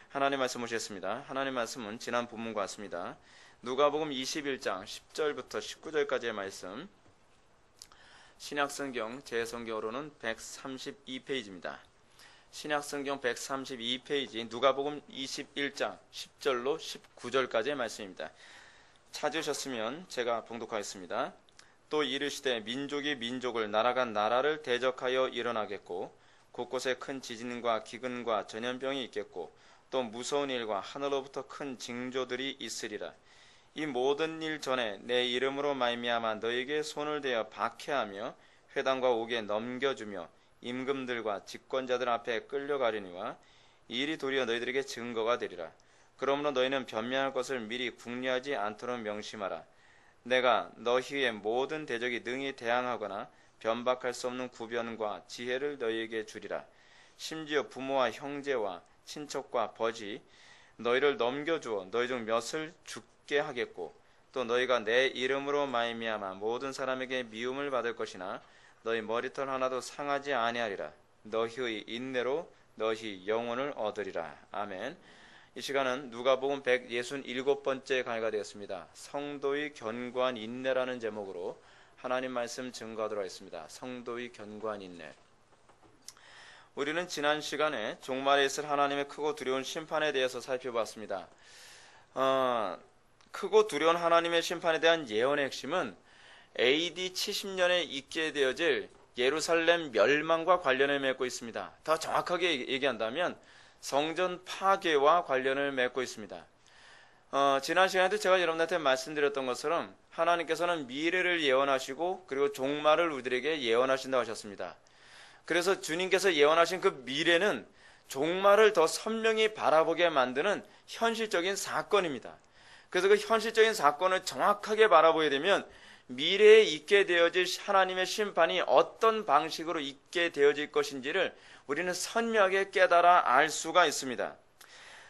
하나님 말씀 보시겠습니다. 하나님 말씀은 지난 본문과 같습니다. 누가복음 21장 10절부터 19절까지의 말씀, 신약성경 제성경으로는 132페이지입니다. 신약성경 132페이지 누가복음 21장 10절로 19절까지의 말씀입니다. 찾으셨으면 제가 봉독하겠습니다. 또 이르시되 민족이 민족을 나라가 나라를 대적하여 일어나겠고 곳곳에 큰 지진과 기근과 전염병이 있겠고 또 무서운 일과 하늘로부터 큰 징조들이 있으리라. 이 모든 일 전에 내 이름으로 말미암아 너에게 손을 대어 박해하며 회당과 옥에 넘겨주며 임금들과 집권자들 앞에 끌려가려니와 이 일이 도리어 너희들에게 증거가 되리라. 그러므로 너희는 변명할 것을 미리 궁리하지 않도록 명심하라. 내가 너희의 모든 대적이 능히 대항하거나 변박할 수 없는 구변과 지혜를 너희에게 주리라. 심지어 부모와 형제와 친척과 버지 너희를 넘겨주어 너희 중 몇을 죽게 하겠고 또 너희가 내 이름으로 말미암아 모든 사람에게 미움을 받을 것이나 너희 머리털 하나도 상하지 아니하리라. 너희의 인내로 너희 영혼을 얻으리라. 아멘. 이 시간은 누가복음 167번째 강의가 되었습니다. 성도의 견고한 인내라는 제목으로 하나님 말씀 증거하도록 하겠습니다. 성도의 견고한 인내. 우리는 지난 시간에 종말에 있을 하나님의 크고 두려운 심판에 대해서 살펴봤습니다. 크고 두려운 하나님의 심판에 대한 예언의 핵심은 AD 70년에 있게 되어질 예루살렘 멸망과 관련을 맺고 있습니다. 더 정확하게 얘기한다면 성전 파괴와 관련을 맺고 있습니다. 지난 시간에도 제가 여러분한테 말씀드렸던 것처럼 하나님께서는 미래를 예언하시고 그리고 종말을 우리들에게 예언하신다고 하셨습니다. 그래서 주님께서 예언하신 그 미래는 종말을 더 선명히 바라보게 만드는 현실적인 사건입니다. 그래서 그 현실적인 사건을 정확하게 바라보게 되면 미래에 있게 되어질 하나님의 심판이 어떤 방식으로 있게 되어질 것인지를 우리는 선명하게 깨달아 알 수가 있습니다.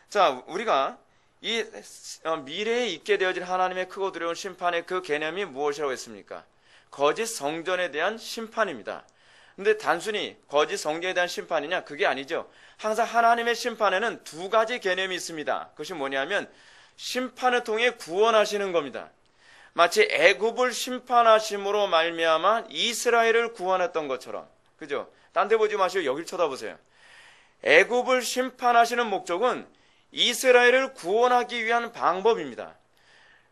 자, 우리가 이 미래에 있게 되어질 하나님의 크고 두려운 심판의 그 개념이 무엇이라고 했습니까? 거짓 성전에 대한 심판입니다. 근데 단순히 거짓 성전에 대한 심판이냐? 그게 아니죠. 항상 하나님의 심판에는 두 가지 개념이 있습니다. 그것이 뭐냐면 심판을 통해 구원하시는 겁니다. 마치 애굽을 심판하심으로 말미암아 이스라엘을 구원했던 것처럼, 그죠? 딴 데 보지 마시고 여길 쳐다보세요. 애굽을 심판하시는 목적은 이스라엘을 구원하기 위한 방법입니다.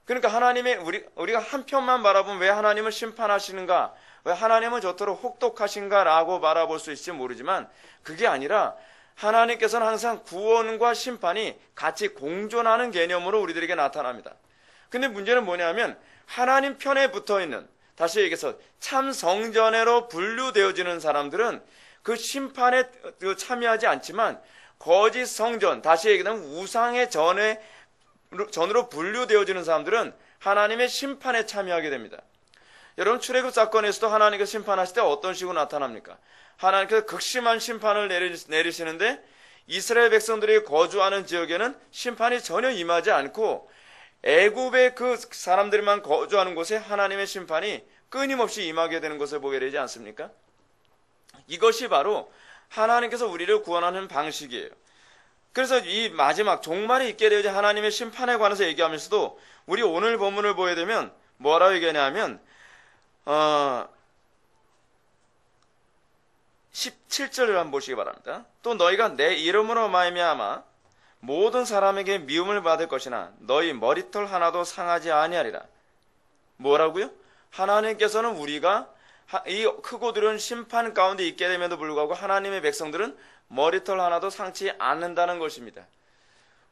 그러니까 하나님의 우리가 한편만 바라보면 왜 하나님을 심판하시는가, 왜 하나님은 저토록 혹독하신가라고 바라볼 수 있을지 모르지만 그게 아니라 하나님께서는 항상 구원과 심판이 같이 공존하는 개념으로 우리들에게 나타납니다. 근데 문제는 뭐냐면 하나님 편에 붙어있는, 다시 얘기해서 참 성전으로 분류되어지는 사람들은 그 심판에 참여하지 않지만 거짓 성전, 다시 얘기하면 우상의 전으로 분류되어지는 사람들은 하나님의 심판에 참여하게 됩니다. 여러분, 출애굽 사건에서도 하나님께서 심판하실 때 어떤 식으로 나타납니까? 하나님께서 극심한 심판을 내리시는데 이스라엘 백성들이 거주하는 지역에는 심판이 전혀 임하지 않고 애굽의 그 사람들만 거주하는 곳에 하나님의 심판이 끊임없이 임하게 되는 것을 보게 되지 않습니까? 이것이 바로 하나님께서 우리를 구원하는 방식이에요. 그래서 이 마지막 종말에 있게 되어진 하나님의 심판에 관해서 얘기하면서도 우리 오늘 본문을 보게 되면 뭐라고 얘기하냐면 17절을 한번 보시기 바랍니다. 또 너희가 내 이름으로 말미암아 모든 사람에게 미움을 받을 것이나 너희 머리털 하나도 상하지 아니하리라. 뭐라고요? 하나님께서는 우리가 이 크고 두려운 심판 가운데 있게 됨에도 불구하고 하나님의 백성들은 머리털 하나도 상치 않는다는 것입니다.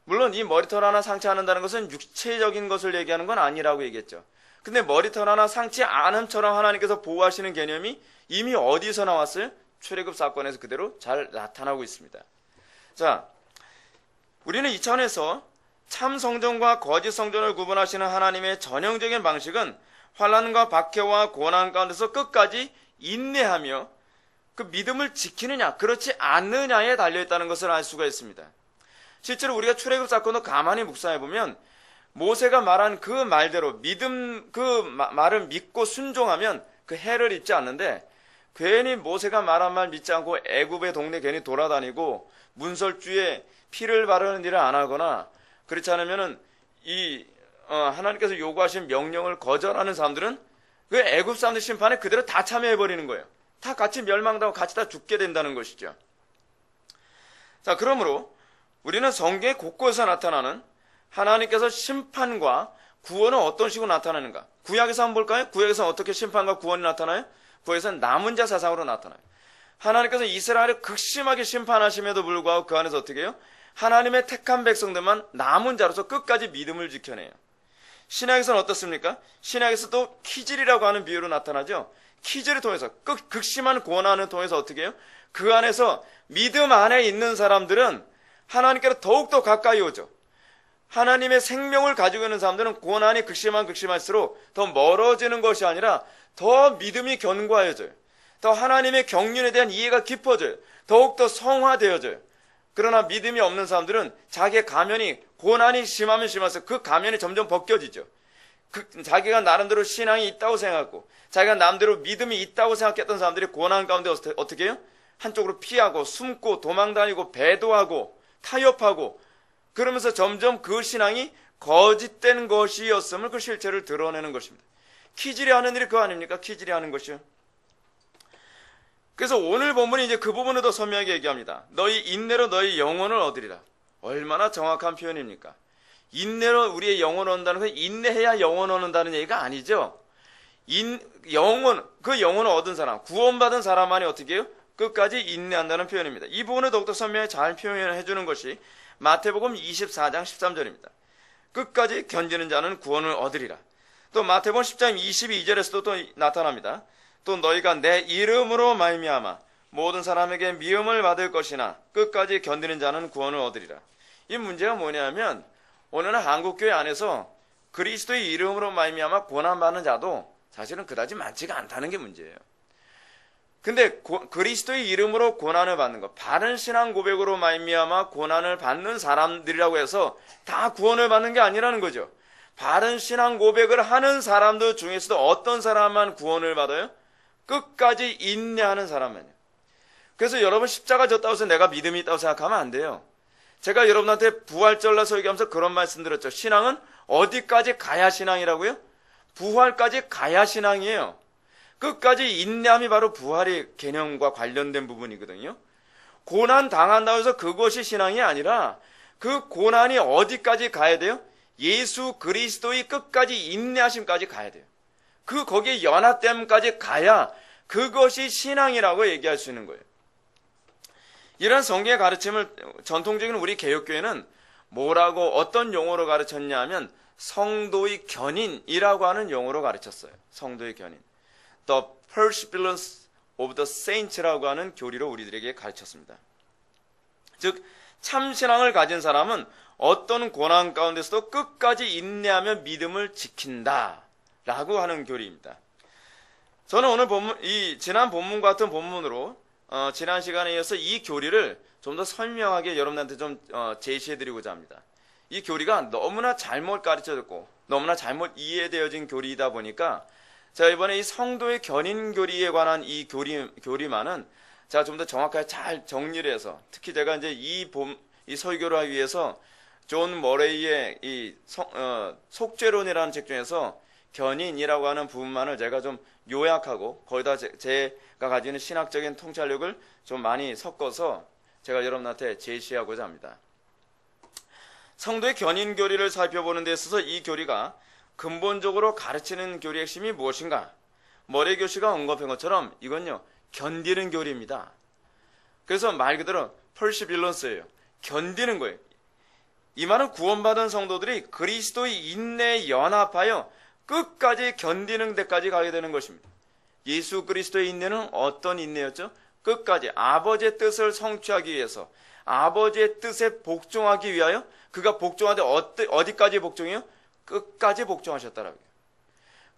물론 이 머리털 하나 상치 않는다는 것은 육체적인 것을 얘기하는 건 아니라고 얘기했죠. 근데 머리털 하나 상치 않음처럼 하나님께서 보호하시는 개념이 이미 어디서 나왔어요? 출애굽 사건에서 그대로 잘 나타나고 있습니다. 자, 우리는 이 차원에서 참 성전과 거짓 성전을 구분하시는 하나님의 전형적인 방식은 환난과 박해와 고난 가운데서 끝까지 인내하며 그 믿음을 지키느냐 그렇지 않느냐에 달려있다는 것을 알 수가 있습니다. 실제로 우리가 출애굽 사건을 가만히 묵상해보면 모세가 말한 그 말대로 말을 믿고 순종하면 그 해를 입지 않는데 괜히 모세가 말한 말 믿지 않고 애굽의 동네 괜히 돌아다니고 문설주에 피를 바르는 일을 안 하거나 그렇지 않으면은 하나님께서 요구하신 명령을 거절하는 사람들은 그 애굽 사람들 심판에 그대로 다 참여해 버리는 거예요. 다 같이 멸망당하고 같이 다 죽게 된다는 것이죠. 자, 그러므로 우리는 성경의 곳곳에서 나타나는 하나님께서 심판과 구원은 어떤 식으로 나타나는가? 구약에서 한번 볼까요? 구약에서 어떻게 심판과 구원이 나타나요? 구약에서는 남은 자 사상으로 나타나요. 하나님께서 이스라엘을 극심하게 심판하심에도 불구하고 그 안에서 어떻게 해요? 하나님의 택한 백성들만 남은 자로서 끝까지 믿음을 지켜내요. 신약에서는 어떻습니까? 신약에서도 키질이라고 하는 비유로 나타나죠. 키질을 통해서 극심한 고난을 통해서 어떻게 해요? 그 안에서 믿음 안에 있는 사람들은 하나님께로 더욱더 가까이 오죠. 하나님의 생명을 가지고 있는 사람들은 고난이 극심할수록 더 멀어지는 것이 아니라 더 믿음이 견고해져요. 더 하나님의 경륜에 대한 이해가 깊어져요. 더욱더 성화되어져요. 그러나 믿음이 없는 사람들은 자기의 가면이 고난이 심하면 심할수록 그 가면이 점점 벗겨지죠. 자기가 나름대로 신앙이 있다고 생각하고 자기가 남대로 믿음이 있다고 생각했던 사람들이 고난 가운데 어떻게 해요? 한쪽으로 피하고 숨고 도망다니고 배도하고 타협하고 그러면서 점점 그 신앙이 거짓된 것이었음을 그 실체를 드러내는 것입니다. 키질이 하는 일이 그거 아닙니까? 키질이 하는 것이요. 그래서 오늘 본문이 이제 그 부분을 더 선명하게 얘기합니다. 너희 인내로 너희 영혼을 얻으리라. 얼마나 정확한 표현입니까? 인내로 우리의 영혼을 얻는다는 건 인내해야 영혼을 얻는다는 얘기가 아니죠. 그 영혼을 얻은 사람, 구원받은 사람만이 어떻게 해요? 끝까지 인내한다는 표현입니다. 이 부분을 더욱더 선명하게 잘 표현해 주는 것이 마태복음 24장 13절입니다. 끝까지 견디는 자는 구원을 얻으리라. 또 마태복음 10장 22절에서도 또 나타납니다. 또 너희가 내 이름으로 말미암아 모든 사람에게 미움을 받을 것이나 끝까지 견디는 자는 구원을 얻으리라. 이 문제가 뭐냐면 오늘은 한국교회 안에서 그리스도의 이름으로 말미암아 고난받는 자도 사실은 그다지 많지가 않다는 게 문제예요. 근데 그리스도의 이름으로 고난을 받는 것, 바른 신앙 고백으로 말미암아 고난을 받는 사람들이라고 해서 다 구원을 받는 게 아니라는 거죠. 바른 신앙 고백을 하는 사람들 중에서도 어떤 사람만 구원을 받아요? 끝까지 인내하는 사람만요. 그래서 여러분 십자가 졌다고 해서 내가 믿음이 있다고 생각하면 안 돼요. 제가 여러분한테 부활절날 설교하면서 그런 말씀 드렸죠. 신앙은 어디까지 가야 신앙이라고요? 부활까지 가야 신앙이에요. 끝까지 인내함이 바로 부활의 개념과 관련된 부분이거든요. 고난 당한다고 해서 그것이 신앙이 아니라 그 고난이 어디까지 가야 돼요? 예수 그리스도의 끝까지 인내하심까지 가야 돼요. 거기에 연합됨까지 가야 그것이 신앙이라고 얘기할 수 있는 거예요. 이런 성경의 가르침을 전통적인 우리 개혁교회는 뭐라고 어떤 용어로 가르쳤냐 하면 성도의 견인이라고 하는 용어로 가르쳤어요. 성도의 견인. The Perseverance of the Saints라고 하는 교리로 우리들에게 가르쳤습니다. 즉 참신앙을 가진 사람은 어떤 고난 가운데서도 끝까지 인내하며 믿음을 지킨다 라고 하는 교리입니다. 저는 오늘 지난 본문 같은 본문으로 지난 시간에 이어서 이 교리를 좀 더 설명하게 여러분한테 좀 제시해드리고자 합니다. 이 교리가 너무나 잘못 가르쳐졌고 너무나 잘못 이해되어진 교리이다 보니까 제가 이번에 이 성도의 견인 교리에 관한 이 교리만은 제가 좀 더 정확하게 잘 정리를 해서 특히 제가 이제 이 설교를 하기 위해서 존 머레이의 속죄론이라는 책 중에서 견인이라고 하는 부분만을 제가 좀 요약하고 거기다 제가 가지는 신학적인 통찰력을 좀 많이 섞어서 제가 여러분한테 제시하고자 합니다. 성도의 견인 교리를 살펴보는 데 있어서 이 교리가 근본적으로 가르치는 교리의 핵심이 무엇인가? 머레이 교수가 언급한 것처럼 이건요 견디는 교리입니다. 그래서 말 그대로 perseverance예요. 견디는 거예요. 이 말은 구원받은 성도들이 그리스도의 인내에 연합하여 끝까지 견디는 데까지 가게 되는 것입니다. 예수 그리스도의 인내는 어떤 인내였죠? 끝까지 아버지의 뜻을 성취하기 위해서 아버지의 뜻에 복종하기 위하여 그가 복종하되 어디까지 복종해요? 끝까지 복종하셨다라고요.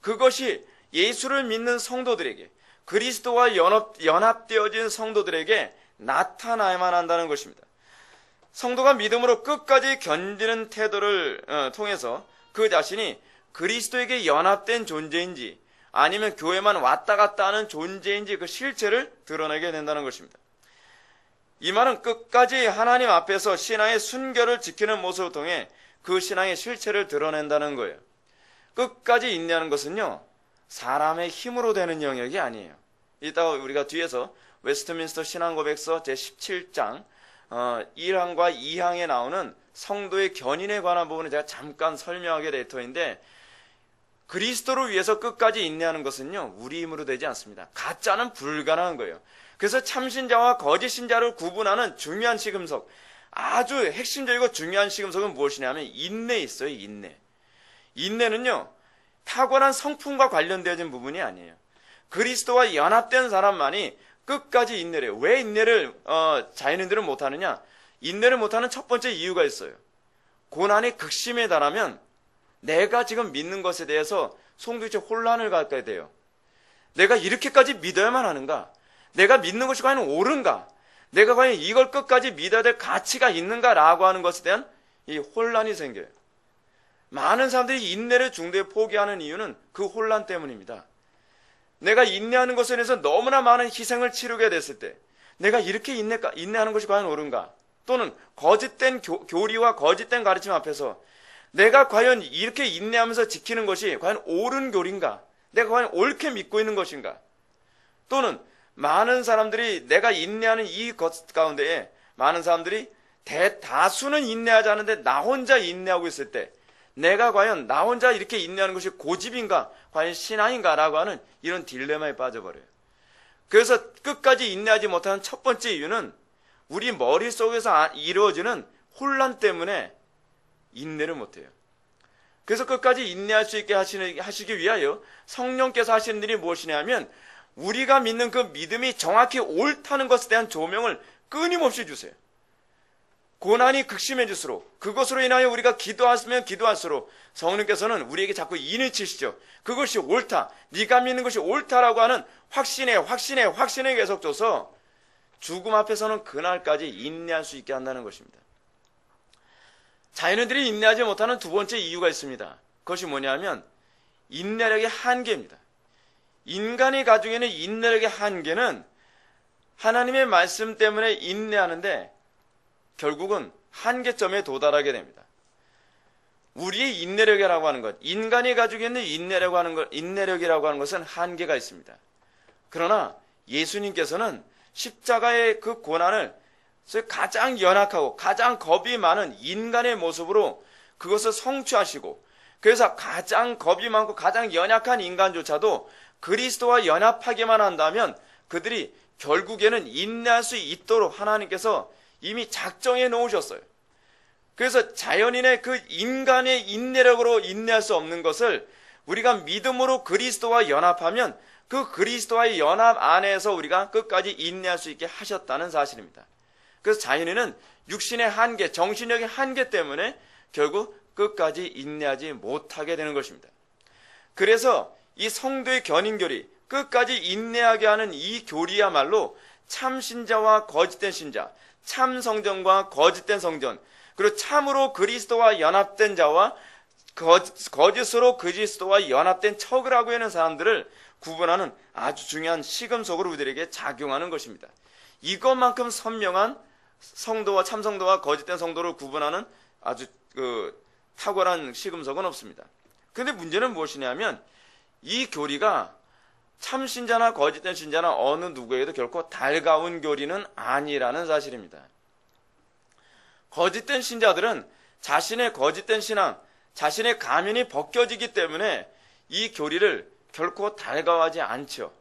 그것이 예수를 믿는 성도들에게 그리스도와 연합되어진 성도들에게 나타나야만 한다는 것입니다. 성도가 믿음으로 끝까지 견디는 태도를 통해서 그 자신이 그리스도에게 연합된 존재인지 아니면 교회만 왔다 갔다 하는 존재인지 그 실체를 드러내게 된다는 것입니다. 이 말은 끝까지 하나님 앞에서 신앙의 순결을 지키는 모습을 통해 그 신앙의 실체를 드러낸다는 거예요. 끝까지 인내하는 것은요, 사람의 힘으로 되는 영역이 아니에요. 이따가 우리가 뒤에서 웨스트민스터 신앙고백서 제17장 1항과 2항에 나오는 성도의 견인에 관한 부분을 제가 잠깐 설명하게 될 터인데, 그리스도를 위해서 끝까지 인내하는 것은요, 우리 힘으로 되지 않습니다. 가짜는 불가능한 거예요. 그래서 참신자와 거짓신자를 구분하는 중요한 시금석, 아주 핵심적이고 중요한 시금석은 무엇이냐면 인내에 있어요. 인내. 인내는요, 탁월한 성품과 관련되어진 부분이 아니에요. 그리스도와 연합된 사람만이 끝까지 인내를 해요. 왜 인내를 자연인들은 못하느냐? 인내를 못하는 첫 번째 이유가 있어요. 고난이 극심에 달하면 내가 지금 믿는 것에 대해서 송두리째 혼란을 갖게 돼요. 내가 이렇게까지 믿어야만 하는가? 내가 믿는 것이 과연 옳은가? 내가 과연 이걸 끝까지 믿어야 될 가치가 있는가라고 하는 것에 대한 이 혼란이 생겨요. 많은 사람들이 인내를 중도에 포기하는 이유는 그 혼란 때문입니다. 내가 인내하는 것에 대해서 너무나 많은 희생을 치르게 됐을 때 내가 이렇게 인내하는 것이 과연 옳은가? 또는 거짓된 교리와 거짓된 가르침 앞에서 내가 과연 이렇게 인내하면서 지키는 것이 과연 옳은 교리인가? 내가 과연 옳게 믿고 있는 것인가? 또는 많은 사람들이 내가 인내하는 이 것 가운데에 많은 사람들이 대다수는 인내하지 않는데 나 혼자 인내하고 있을 때 내가 과연 나 혼자 이렇게 인내하는 것이 고집인가? 과연 신앙인가? 라고 하는 이런 딜레마에 빠져버려요. 그래서 끝까지 인내하지 못하는 첫 번째 이유는 우리 머릿속에서 이루어지는 혼란 때문에 인내를 못해요. 그래서 끝까지 인내할 수 있게 하시기 위하여 성령께서 하시는 일이 무엇이냐면 우리가 믿는 그 믿음이 정확히 옳다는 것에 대한 조명을 끊임없이 주세요. 고난이 극심해질수록 그것으로 인하여 우리가 기도하면 기도할수록 성령께서는 우리에게 자꾸 인을 치시죠. 그것이 옳다. 네가 믿는 것이 옳다라고 하는 확신에 계속 줘서 죽음 앞에서는 그날까지 인내할 수 있게 한다는 것입니다. 자연인들이 인내하지 못하는 두 번째 이유가 있습니다. 그것이 뭐냐면 인내력의 한계입니다. 인간이 가지고 있는 인내력의 한계는 하나님의 말씀 때문에 인내하는데 결국은 한계점에 도달하게 됩니다. 우리의 인내력이라고 하는 것, 인간이 가지고 있는 인내력이라고 하는 것은 한계가 있습니다. 그러나 예수님께서는 십자가의 그 고난을 가장 연약하고 가장 겁이 많은 인간의 모습으로 그것을 성취하시고, 그래서 가장 겁이 많고 가장 연약한 인간조차도 그리스도와 연합하기만 한다면 그들이 결국에는 인내할 수 있도록 하나님께서 이미 작정해 놓으셨어요. 그래서 자연인의 그 인간의 인내력으로 인내할 수 없는 것을 우리가 믿음으로 그리스도와 연합하면 그 그리스도와의 연합 안에서 우리가 끝까지 인내할 수 있게 하셨다는 사실입니다. 그래서 자연인은 육신의 한계, 정신력의 한계 때문에 결국 끝까지 인내하지 못하게 되는 것입니다. 그래서 이 성도의 견인교리, 끝까지 인내하게 하는 이 교리야말로 참 신자와 거짓된 신자, 참 성전과 거짓된 성전, 그리고 참으로 그리스도와 연합된 자와 거짓으로 그리스도와 연합된 척을 하고 있는 사람들을 구분하는 아주 중요한 시금석으로 우리들에게 작용하는 것입니다. 이것만큼 선명한 성도와 참성도와 거짓된 성도를 구분하는 아주 탁월한 시금석은 없습니다. 그런데 문제는 무엇이냐면 이 교리가 참 신자나 거짓된 신자나 어느 누구에게도 결코 달가운 교리는 아니라는 사실입니다. 거짓된 신자들은 자신의 거짓된 신앙, 자신의 가면이 벗겨지기 때문에 이 교리를 결코 달가워하지 않죠.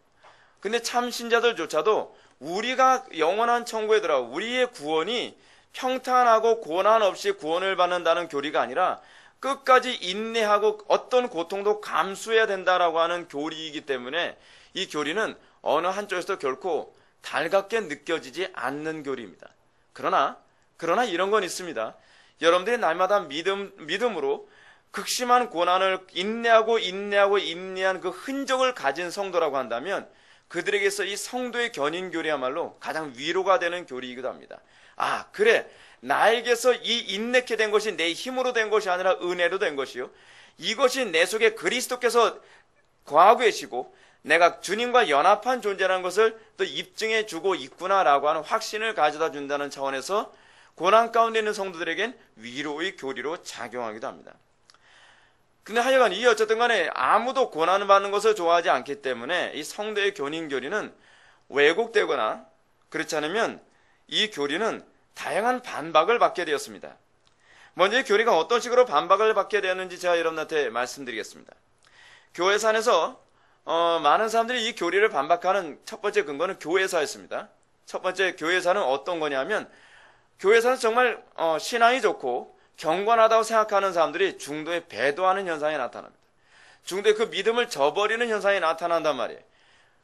근데 참 신자들조차도 우리가 영원한 천국에 들어가고 우리의 구원이 평탄하고 고난 없이 구원을 받는다는 교리가 아니라 끝까지 인내하고 어떤 고통도 감수해야 된다라고 하는 교리이기 때문에 이 교리는 어느 한쪽에서도 결코 달갑게 느껴지지 않는 교리입니다. 그러나 이런 건 있습니다. 여러분들이 날마다 믿음으로 극심한 고난을 인내한 그 흔적을 가진 성도라고 한다면 그들에게서 이 성도의 견인교리야말로 가장 위로가 되는 교리이기도 합니다. 아, 그래. 나에게서 이 인내케 된 것이 내 힘으로 된 것이 아니라 은혜로 된 것이요. 이것이 내 속에 그리스도께서 거하고 계시고 내가 주님과 연합한 존재라는 것을 또 입증해 주고 있구나라고 하는 확신을 가져다 준다는 차원에서 고난 가운데 있는 성도들에겐 위로의 교리로 작용하기도 합니다. 근데 하여간 이 어쨌든 간에 아무도 고난을 받는 것을 좋아하지 않기 때문에 이 성도의 견인교리는 왜곡되거나 그렇지 않으면 이 교리는 다양한 반박을 받게 되었습니다. 먼저 이 교리가 어떤 식으로 반박을 받게 되었는지 제가 여러분한테 말씀드리겠습니다. 교회사 안에서 많은 사람들이 이 교리를 반박하는 첫 번째 근거는 교회사였습니다. 첫 번째 교회사는 어떤 거냐면 교회사는 정말 신앙이 좋고 경건하다고 생각하는 사람들이 중도에 배도하는 현상이 나타납니다. 중도에 그 믿음을 저버리는 현상이 나타난단 말이에요.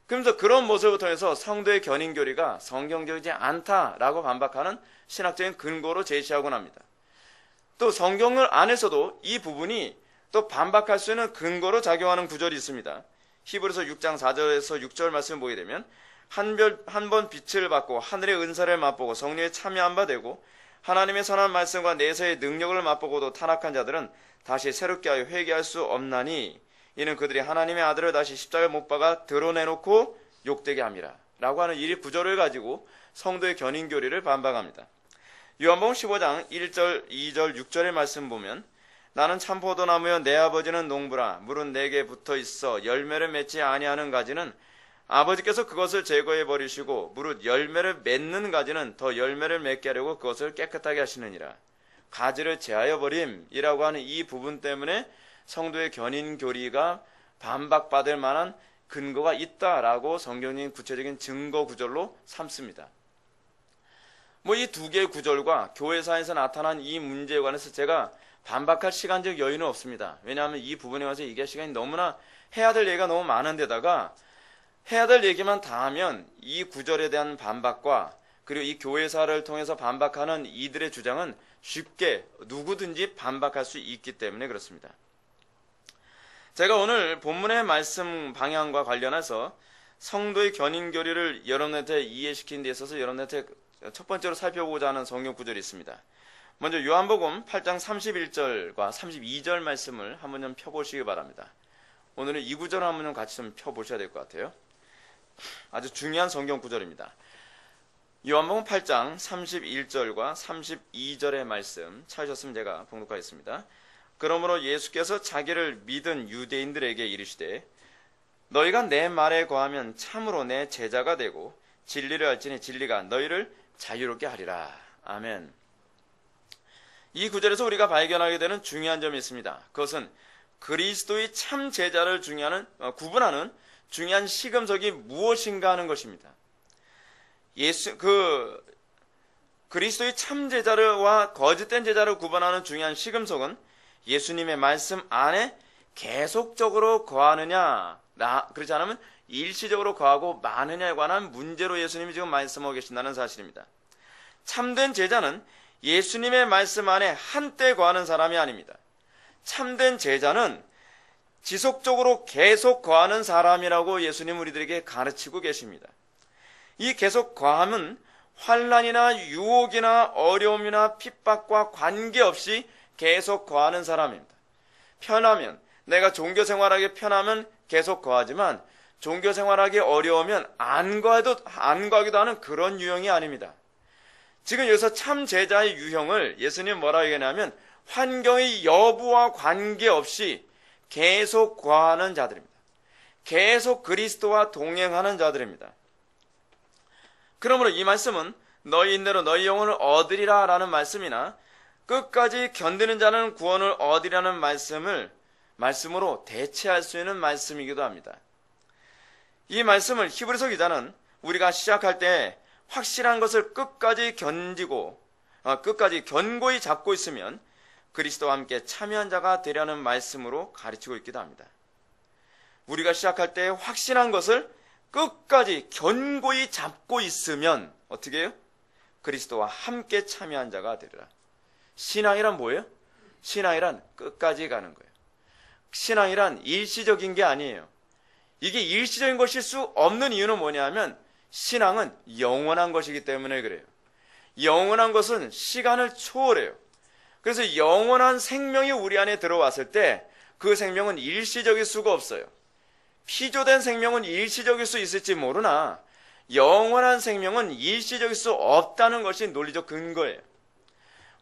그러면서 그런 모습을 통해서 성도의 견인교리가 성경적이지 않다라고 반박하는 신학적인 근거로 제시하곤 합니다. 또 성경을 안에서도 이 부분이 또 반박할 수 있는 근거로 작용하는 구절이 있습니다. 히브리서 6장 4절에서 6절 말씀을 보게 되면 한 번 빛을 받고 하늘의 은사를 맛보고 성령에 참여한 바 되고 하나님의 선한 말씀과 내세의 능력을 맛보고도 타락한 자들은 다시 새롭게 하여 회개할 수 없나니 이는 그들이 하나님의 아들을 다시 십자가에 못 박아 드러내놓고 욕되게 함이라 라고 하는 이 구절을 가지고 성도의 견인교리를 반박합니다. 요한복음 15장 1절, 2절, 6절의 말씀 보면 나는 참 포도나무여 내 아버지는 농부라 물은 내게 붙어 있어 열매를 맺지 아니하는 가지는 아버지께서 그것을 제거해 버리시고 무릇 열매를 맺는 가지는 더 열매를 맺게 하려고 그것을 깨끗하게 하시느니라. 가지를 제하여 버림이라고 하는 이 부분 때문에 성도의 견인 교리가 반박받을 만한 근거가 있다라고 성경적인 구체적인 증거 구절로 삼습니다. 이 두 개의 구절과 교회사에서 나타난 이 문제에 관해서 제가 반박할 시간적 여유는 없습니다. 왜냐하면 이 부분에 관해서 얘기할 시간이 너무나 해야 될 얘기가 너무 많은데다가 해야 될 얘기만 다 하면 이 구절에 대한 반박과 그리고 이 교회사를 통해서 반박하는 이들의 주장은 쉽게 누구든지 반박할 수 있기 때문에 그렇습니다. 제가 오늘 본문의 말씀 방향과 관련해서 성도의 견인교리를 여러분한테 이해시키는 데 있어서 여러분한테 첫 번째로 살펴보고자 하는 성경 구절이 있습니다. 먼저 요한복음 8장 31절과 32절 말씀을 한번 좀 펴보시기 바랍니다. 오늘은 이 구절을 한번 좀 같이 좀 펴보셔야 될 것 같아요. 아주 중요한 성경 구절입니다. 요한복음 8장 31절과 32절의 말씀 찾으셨으면 제가 봉독하겠습니다. 그러므로 예수께서 자기를 믿은 유대인들에게 이르시되 너희가 내 말에 거하면 참으로 내 제자가 되고 진리를 알지니 진리가 너희를 자유롭게 하리라. 아멘. 이 구절에서 우리가 발견하게 되는 중요한 점이 있습니다. 그것은 그리스도의 참 제자를 구분하는 중요한 시금석이 무엇인가 하는 것입니다. 그리스도의 참 제자와 거짓된 제자를 구분하는 중요한 시금석은 예수님의 말씀 안에 계속적으로 거하느냐, 그렇지 않으면 일시적으로 거하고 마느냐에 관한 문제로 예수님이 지금 말씀하고 계신다는 사실입니다. 참된 제자는 예수님의 말씀 안에 한때 거하는 사람이 아닙니다. 참된 제자는 지속적으로 계속 거하는 사람이라고 예수님 우리들에게 가르치고 계십니다. 이 계속 거함은 환난이나 유혹이나 어려움이나 핍박과 관계없이 계속 거하는 사람입니다. 편하면, 내가 종교생활하기 편하면 계속 거하지만 종교생활하기 어려우면 안 거하기도 하는 그런 유형이 아닙니다. 지금 여기서 참 제자의 유형을 예수님 뭐라고 얘기하냐면 환경의 여부와 관계없이 계속 거하는 자들입니다. 계속 그리스도와 동행하는 자들입니다. 그러므로 이 말씀은 너희 인내로 너희 영혼을 얻으리라 라는 말씀이나 끝까지 견디는 자는 구원을 얻으리라는 말씀으로 대체할 수 있는 말씀이기도 합니다. 이 말씀을 히브리서 기자는 우리가 시작할 때 확실한 것을 끝까지 견고히 잡고 있으면 그리스도와 함께 참여한 자가 되려는 말씀으로 가르치고 있기도 합니다. 우리가 시작할 때 확실한 것을 끝까지 견고히 잡고 있으면 어떻게 해요? 그리스도와 함께 참여한 자가 되리라. 신앙이란 뭐예요? 신앙이란 끝까지 가는 거예요. 신앙이란 일시적인 게 아니에요. 이게 일시적인 것일 수 없는 이유는 뭐냐면 신앙은 영원한 것이기 때문에 그래요. 영원한 것은 시간을 초월해요. 그래서 영원한 생명이 우리 안에 들어왔을 때 그 생명은 일시적일 수가 없어요. 피조된 생명은 일시적일 수 있을지 모르나 영원한 생명은 일시적일 수 없다는 것이 논리적 근거예요.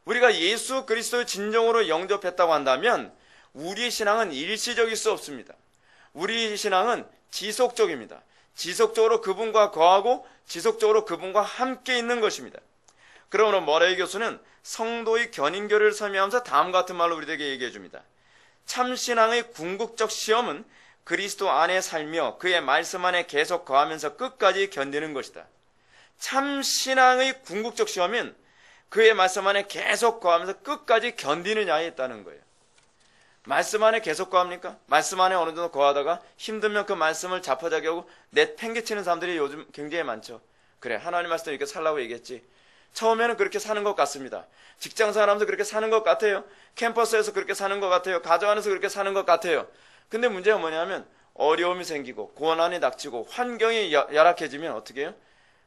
우리가 예수 그리스도를 진정으로 영접했다고 한다면 우리의 신앙은 일시적일 수 없습니다. 우리 신앙은 지속적입니다. 지속적으로 그분과 거하고 지속적으로 그분과 함께 있는 것입니다. 그러므로 머레이 교수는 성도의 견인교를 설명하면서 다음과 같은 말로 우리에게 얘기해 줍니다. 참신앙의 궁극적 시험은 그리스도 안에 살며 그의 말씀 안에 계속 거하면서 끝까지 견디는 것이다. 참신앙의 궁극적 시험은 그의 말씀 안에 계속 거하면서 끝까지 견디느냐에 있다는 거예요. 말씀 안에 계속 거합니까? 말씀 안에 어느 정도 거하다가 힘들면 그 말씀을 자포자기하고 내팽개치는 사람들이 요즘 굉장히 많죠. 그래, 하나님 말씀대로 이렇게 살라고 얘기했지. 처음에는 그렇게 사는 것 같습니다. 직장생활하면서 그렇게 사는 것 같아요. 캠퍼스에서 그렇게 사는 것 같아요. 가정 안에서 그렇게 사는 것 같아요. 근데 문제가 뭐냐면 어려움이 생기고 고난이 닥치고 환경이 열악해지면 어떻게 해요?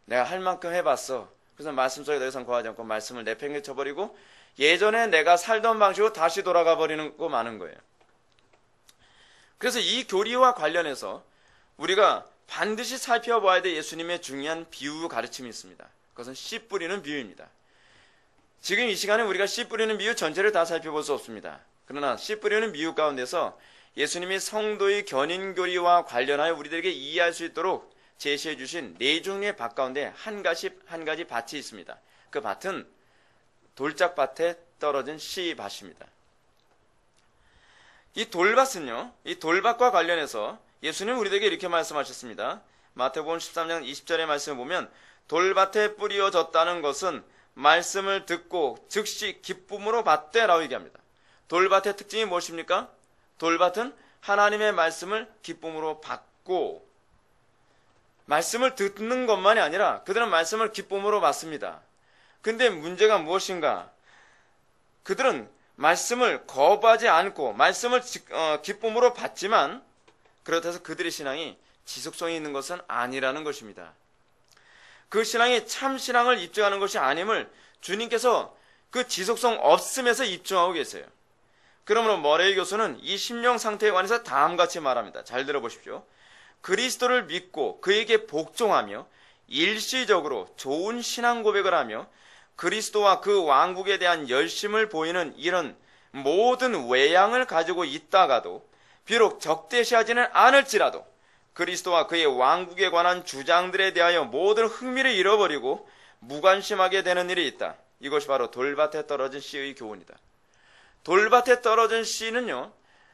내가 할 만큼 해봤어. 그래서 말씀 속에 더 이상 거하지 않고 말씀을 내팽개쳐버리고 예전에 내가 살던 방식으로 다시 돌아가 버리는 거 많은 거예요. 그래서 이 교리와 관련해서 우리가 반드시 살펴봐야 될 예수님의 중요한 비유 가르침이 있습니다. 그것은 씨 뿌리는 비유입니다. 지금 이 시간에 우리가 씨 뿌리는 비유 전체를 다 살펴볼 수 없습니다. 그러나 씨 뿌리는 비유 가운데서 예수님이 성도의 견인교리와 관련하여 우리들에게 이해할 수 있도록 제시해 주신 네 종류의 밭 가운데 한 가지 밭이 있습니다. 그 밭은 돌짝밭에 떨어진 씨 밭입니다. 이 돌밭은요, 이 돌밭과 관련해서 예수님은 우리에게 이렇게 말씀하셨습니다. 마태복음 13장 20절의 말씀을 보면 돌밭에 뿌려졌다는 것은 말씀을 듣고 즉시 기쁨으로 받되라고 얘기합니다. 돌밭의 특징이 무엇입니까? 돌밭은 하나님의 말씀을 기쁨으로 받고 말씀을 듣는 것만이 아니라 그들은 말씀을 기쁨으로 받습니다. 근데 문제가 무엇인가? 그들은 말씀을 거부하지 않고 말씀을 기쁨으로 받지만 그렇다고 해서 그들의 신앙이 지속성이 있는 것은 아니라는 것입니다. 그 신앙이 참 신앙을 입증하는 것이 아님을 주님께서 그 지속성 없음에서 입증하고 계세요. 그러므로 머레이 교수는 이 심령 상태에 관해서 다음같이 말합니다. 잘 들어보십시오. 그리스도를 믿고 그에게 복종하며 일시적으로 좋은 신앙 고백을 하며 그리스도와 그 왕국에 대한 열심을 보이는 이런 모든 외양을 가지고 있다가도 비록 적대시하지는 않을지라도 그리스도와 그의 왕국에 관한 주장들에 대하여 모든 흥미를 잃어버리고 무관심하게 되는 일이 있다. 이것이 바로 돌밭에 떨어진 씨의 교훈이다. 돌밭에 떨어진 씨는요,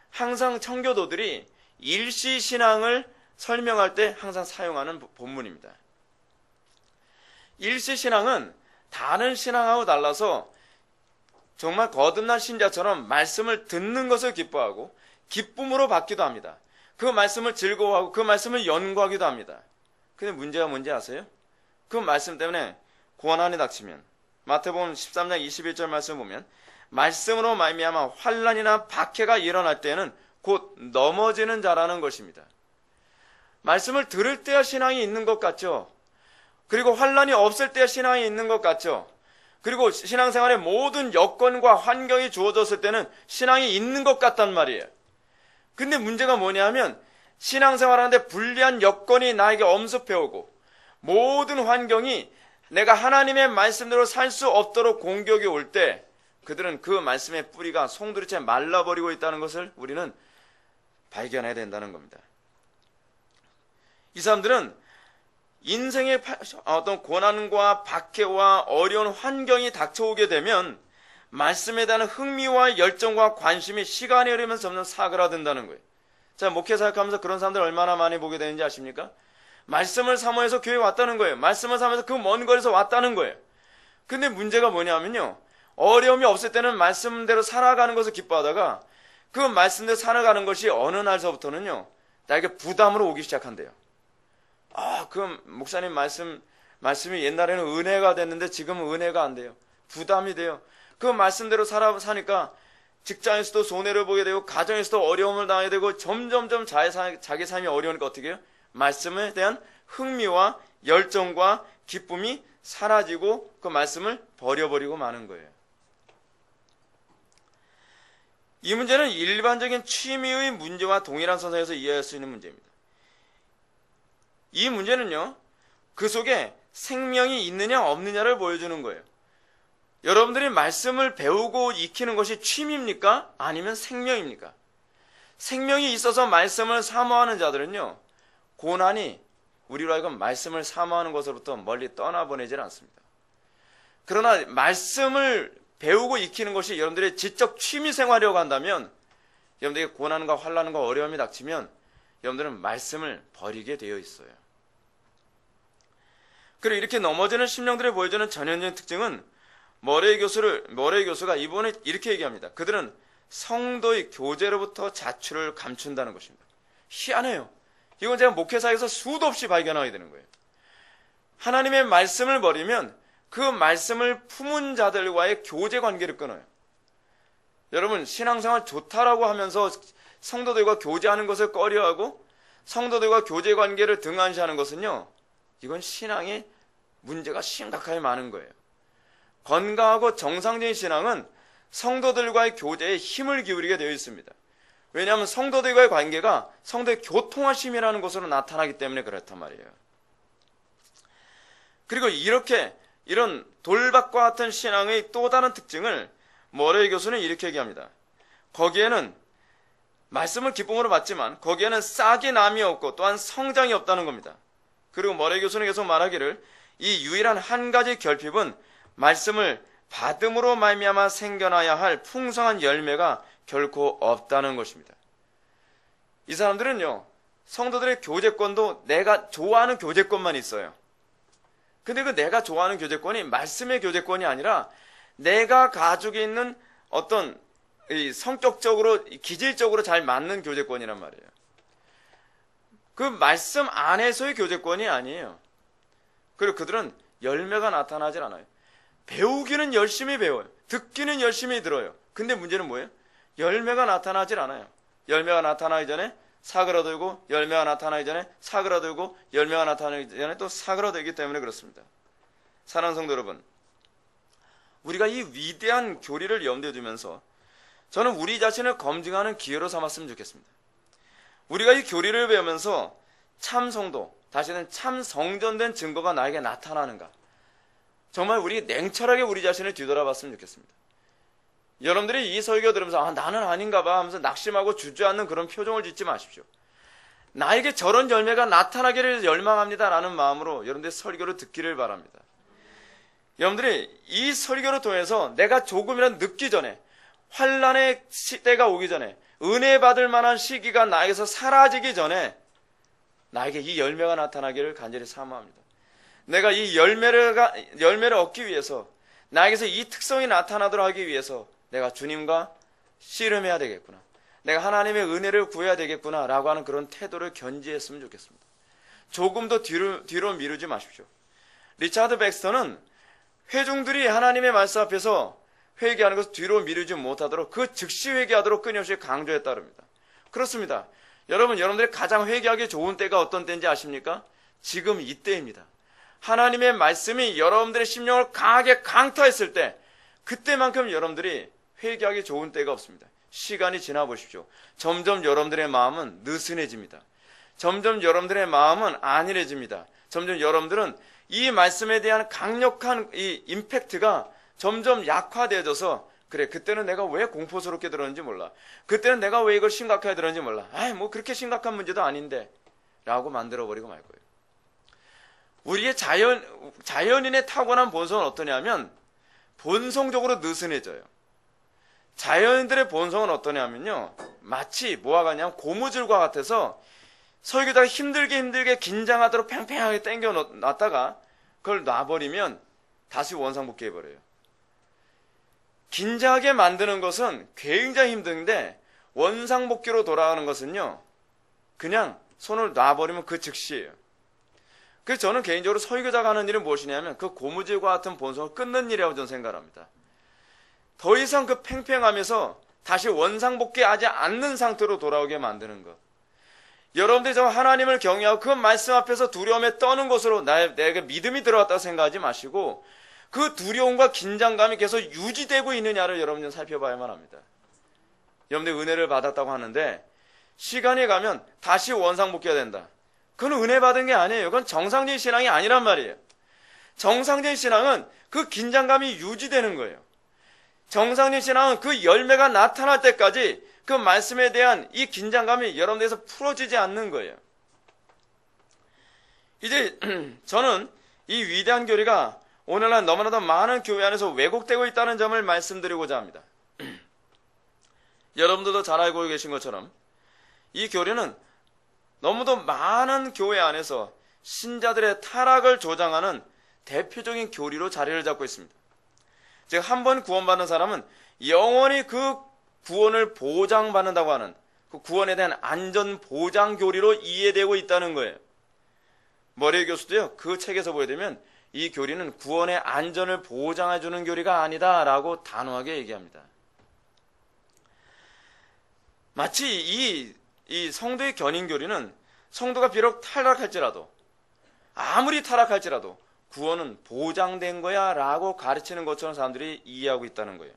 항상 청교도들이 일시신앙을 설명할 때 항상 사용하는 본문입니다. 일시신앙은 다른 신앙하고 달라서 정말 거듭난 신자처럼 말씀을 듣는 것을 기뻐하고 기쁨으로 받기도 합니다. 그 말씀을 즐거워하고 그 말씀을 연구하기도 합니다. 근데 문제가 뭔지 아세요? 그 말씀 때문에 고난이 닥치면 마태복음 13장 21절 말씀을 보면 말씀으로 말미암아 환난이나 박해가 일어날 때에는 곧 넘어지는 자라는 것입니다. 말씀을 들을 때야 신앙이 있는 것 같죠. 그리고 환난이 없을 때야 신앙이 있는 것 같죠. 그리고 신앙생활의 모든 여건과 환경이 주어졌을 때는 신앙이 있는 것 같단 말이에요. 근데 문제가 뭐냐면 신앙생활하는데 불리한 여건이 나에게 엄습해오고 모든 환경이 내가 하나님의 말씀대로 살 수 없도록 공격이 올 때 그들은 그 말씀의 뿌리가 송두리째 말라버리고 있다는 것을 우리는 발견해야 된다는 겁니다. 이 사람들은 인생의 어떤 고난과 박해와 어려운 환경이 닥쳐오게 되면 말씀에 대한 흥미와 열정과 관심이 시간이 흐르면서 점점 사그라든다는 거예요. 자, 목회 사역하면서 그런 사람들 얼마나 많이 보게 되는지 아십니까? 말씀을 사모해서 교회에 왔다는 거예요. 말씀을 사모해서 그 먼 거리에서 왔다는 거예요. 근데 문제가 뭐냐면요, 어려움이 없을 때는 말씀대로 살아가는 것을 기뻐하다가 그 말씀대로 살아가는 것이 어느 날서부터는요, 나에게 부담으로 오기 시작한대요. 그 목사님 말씀이 옛날에는 은혜가 됐는데 지금은 은혜가 안 돼요. 부담이 돼요. 그 말씀대로 사니까 직장에서도 손해를 보게 되고 가정에서도 어려움을 당하게 되고 점점점 자기 삶이 어려우니까 어떻게 해요? 말씀에 대한 흥미와 열정과 기쁨이 사라지고 그 말씀을 버려버리고 마는 거예요. 이 문제는 일반적인 취미의 문제와 동일한 선상에서 이해할 수 있는 문제입니다. 이 문제는요, 그 속에 생명이 있느냐 없느냐를 보여주는 거예요. 여러분들이 말씀을 배우고 익히는 것이 취미입니까? 아니면 생명입니까? 생명이 있어서 말씀을 사모하는 자들은요, 고난이 우리로 하여금 말씀을 사모하는 것으로부터 멀리 떠나보내질 않습니다. 그러나 말씀을 배우고 익히는 것이 여러분들의 지적 취미 생활이라고 한다면, 여러분들에게 고난과 환난과 어려움이 닥치면 여러분들은 말씀을 버리게 되어 있어요. 그리고 이렇게 넘어지는 심령들이 보여주는 전형적인 특징은 머레이 교수가 이번에 이렇게 얘기합니다. 그들은 성도의 교제로부터 자출을 감춘다는 것입니다. 희한해요. 이건 제가 목회사에서 수도 없이 발견하게 되는 거예요. 하나님의 말씀을 버리면 그 말씀을 품은 자들과의 교제 관계를 끊어요. 여러분, 신앙생활 좋다라고 하면서 성도들과 교제하는 것을 꺼려하고 성도들과 교제 관계를 등한시하는 것은요, 이건 신앙에 문제가 심각하게 많은 거예요. 건강하고 정상적인 신앙은 성도들과의 교제에 힘을 기울이게 되어 있습니다. 왜냐하면 성도들과의 관계가 성도의 교통하심이라는 것으로 나타나기 때문에 그렇단 말이에요. 그리고 이런 돌박과 같은 신앙의 또 다른 특징을 머레이 교수는 이렇게 얘기합니다. 거기에는 말씀을 기쁨으로 받지만 거기에는 싹이 남이 없고 또한 성장이 없다는 겁니다. 그리고 머레이 교수는 계속 말하기를 이 유일한 한 가지 결핍은 말씀을 받음으로 말미암아 생겨나야 할 풍성한 열매가 결코 없다는 것입니다. 이 사람들은요, 성도들의 교제권도 내가 좋아하는 교제권만 있어요. 근데 그 내가 좋아하는 교제권이 말씀의 교제권이 아니라 내가 가지고 있는 어떤 성격적으로, 기질적으로 잘 맞는 교제권이란 말이에요. 그 말씀 안에서의 교제권이 아니에요. 그리고 그들은 열매가 나타나질 않아요. 배우기는 열심히 배워요. 듣기는 열심히 들어요. 근데 문제는 뭐예요? 열매가 나타나질 않아요. 열매가 나타나기 전에 사그라들고, 열매가 나타나기 전에 사그라들고, 열매가 나타나기 전에 또 사그라들기 때문에 그렇습니다. 사랑하는 성도 여러분, 우리가 이 위대한 교리를 염두에 두면서 저는 우리 자신을 검증하는 기회로 삼았으면 좋겠습니다. 우리가 이 교리를 배우면서 참 성도, 다시는 참 성전된 증거가 나에게 나타나는가? 정말 우리 냉철하게 우리 자신을 뒤돌아봤으면 좋겠습니다. 여러분들이 이 설교 들으면서 나는 아닌가 봐 하면서 낙심하고 주저앉는 그런 표정을 짓지 마십시오. 나에게 저런 열매가 나타나기를 열망합니다라는 마음으로 여러분들의 설교를 듣기를 바랍니다. 여러분들이 이 설교를 통해서 내가 조금이라도 늦기 전에, 환난의 때가 오기 전에, 은혜 받을 만한 시기가 나에게서 사라지기 전에 나에게 이 열매가 나타나기를 간절히 사모합니다. 내가 이 열매를 얻기 위해서, 나에게서 이 특성이 나타나도록 하기 위해서 내가 주님과 씨름해야 되겠구나, 내가 하나님의 은혜를 구해야 되겠구나 라고 하는 그런 태도를 견지했으면 좋겠습니다. 조금도 뒤로 미루지 마십시오. 리차드 백스터는 회중들이 하나님의 말씀 앞에서 회개하는 것을 뒤로 미루지 못하도록 그 즉시 회개하도록 끊임없이 강조했다 합니다. 그렇습니다. 여러분들이 가장 회개하기 좋은 때가 어떤 때인지 아십니까? 지금 이때입니다. 하나님의 말씀이 여러분들의 심령을 강하게 강타했을 때, 그때만큼 여러분들이 회개하기 좋은 때가 없습니다. 시간이 지나 보십시오. 점점 여러분들의 마음은 느슨해집니다. 점점 여러분들의 마음은 안일해집니다. 점점 여러분들은 이 말씀에 대한 강력한 이 임팩트가 점점 약화되어져서, 그래, 그때는 내가 왜 공포스럽게 들었는지 몰라, 그때는 내가 왜 이걸 심각하게 들었는지 몰라, 뭐 그렇게 심각한 문제도 아닌데 라고 만들어버리고 말 거예요. 우리의 자연인의 타고난 본성은 어떠냐면 본성적으로 느슨해져요. 자연인들의 본성은 어떠냐면요, 마치 뭐와 같냐면 고무줄과 같아서 설교자가 힘들게 긴장하도록 팽팽하게 당겨 놨다가 그걸 놔버리면 다시 원상복귀해버려요. 긴장하게 만드는 것은 굉장히 힘든데 원상복귀로 돌아가는 것은요, 그냥 손을 놔버리면 그 즉시예요. 그래서 저는 개인적으로 설교자가 하는 일은 무엇이냐면 그 고무줄과 같은 본성을 끊는 일이라고 저는 생각합니다. 더 이상 그 팽팽함에서 다시 원상복귀하지 않는 상태로 돌아오게 만드는 것. 여러분들이 저 하나님을 경외하고 그 말씀 앞에서 두려움에 떠는 것으로 내게 믿음이 들어왔다고 생각하지 마시고, 그 두려움과 긴장감이 계속 유지되고 있느냐를 여러분들 살펴봐야만 합니다. 여러분들 은혜를 받았다고 하는데 시간이 가면 다시 원상복귀가 된다. 그건 은혜 받은 게 아니에요. 그건 정상적인 신앙이 아니란 말이에요. 정상적인 신앙은 그 긴장감이 유지되는 거예요. 정상적인 신앙은 그 열매가 나타날 때까지 그 말씀에 대한 이 긴장감이 여러분들에서 풀어지지 않는 거예요. 이제 저는 이 위대한 교리가 오늘날 너무나도 많은 교회 안에서 왜곡되고 있다는 점을 말씀드리고자 합니다. 여러분들도 잘 알고 계신 것처럼 이 교리는 너무도 많은 교회 안에서 신자들의 타락을 조장하는 대표적인 교리로 자리를 잡고 있습니다. 즉, 한 번 구원받는 사람은 영원히 그 구원을 보장받는다고 하는 그 구원에 대한 안전 보장 교리로 이해되고 있다는 거예요. 머리의 교수도요, 그 책에서 보게 되면 이 교리는 구원의 안전을 보장해주는 교리가 아니다라고 단호하게 얘기합니다. 마치 이 성도의 견인 교리는 성도가 비록 타락할지라도, 아무리 타락할지라도 구원은 보장된 거야 라고 가르치는 것처럼 사람들이 이해하고 있다는 거예요.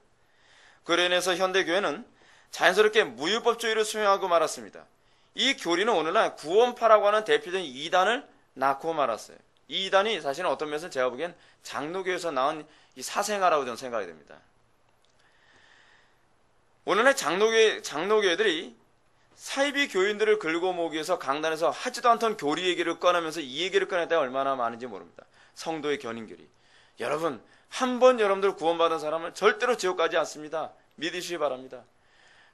그로 인해서 현대교회는 자연스럽게 무율법주의를 수용하고 말았습니다. 이 교리는 오늘날 구원파라고 하는 대표적인 이단을 낳고 말았어요. 이 이단이 사실은 어떤 면에서 제가 보기엔 장로교에서 나온 이 사생아라고 저는 생각이 됩니다. 오늘날 장로교회들이 사이비 교인들을 긁어 모으기 위해서 강단에서 하지도 않던 교리 얘기를 꺼내면서 이 얘기를 꺼낼 때가 얼마나 많은지 모릅니다. 성도의 견인교리. 여러분, 한 번 여러분들 구원받은 사람은 절대로 지옥 가지 않습니다. 믿으시기 바랍니다.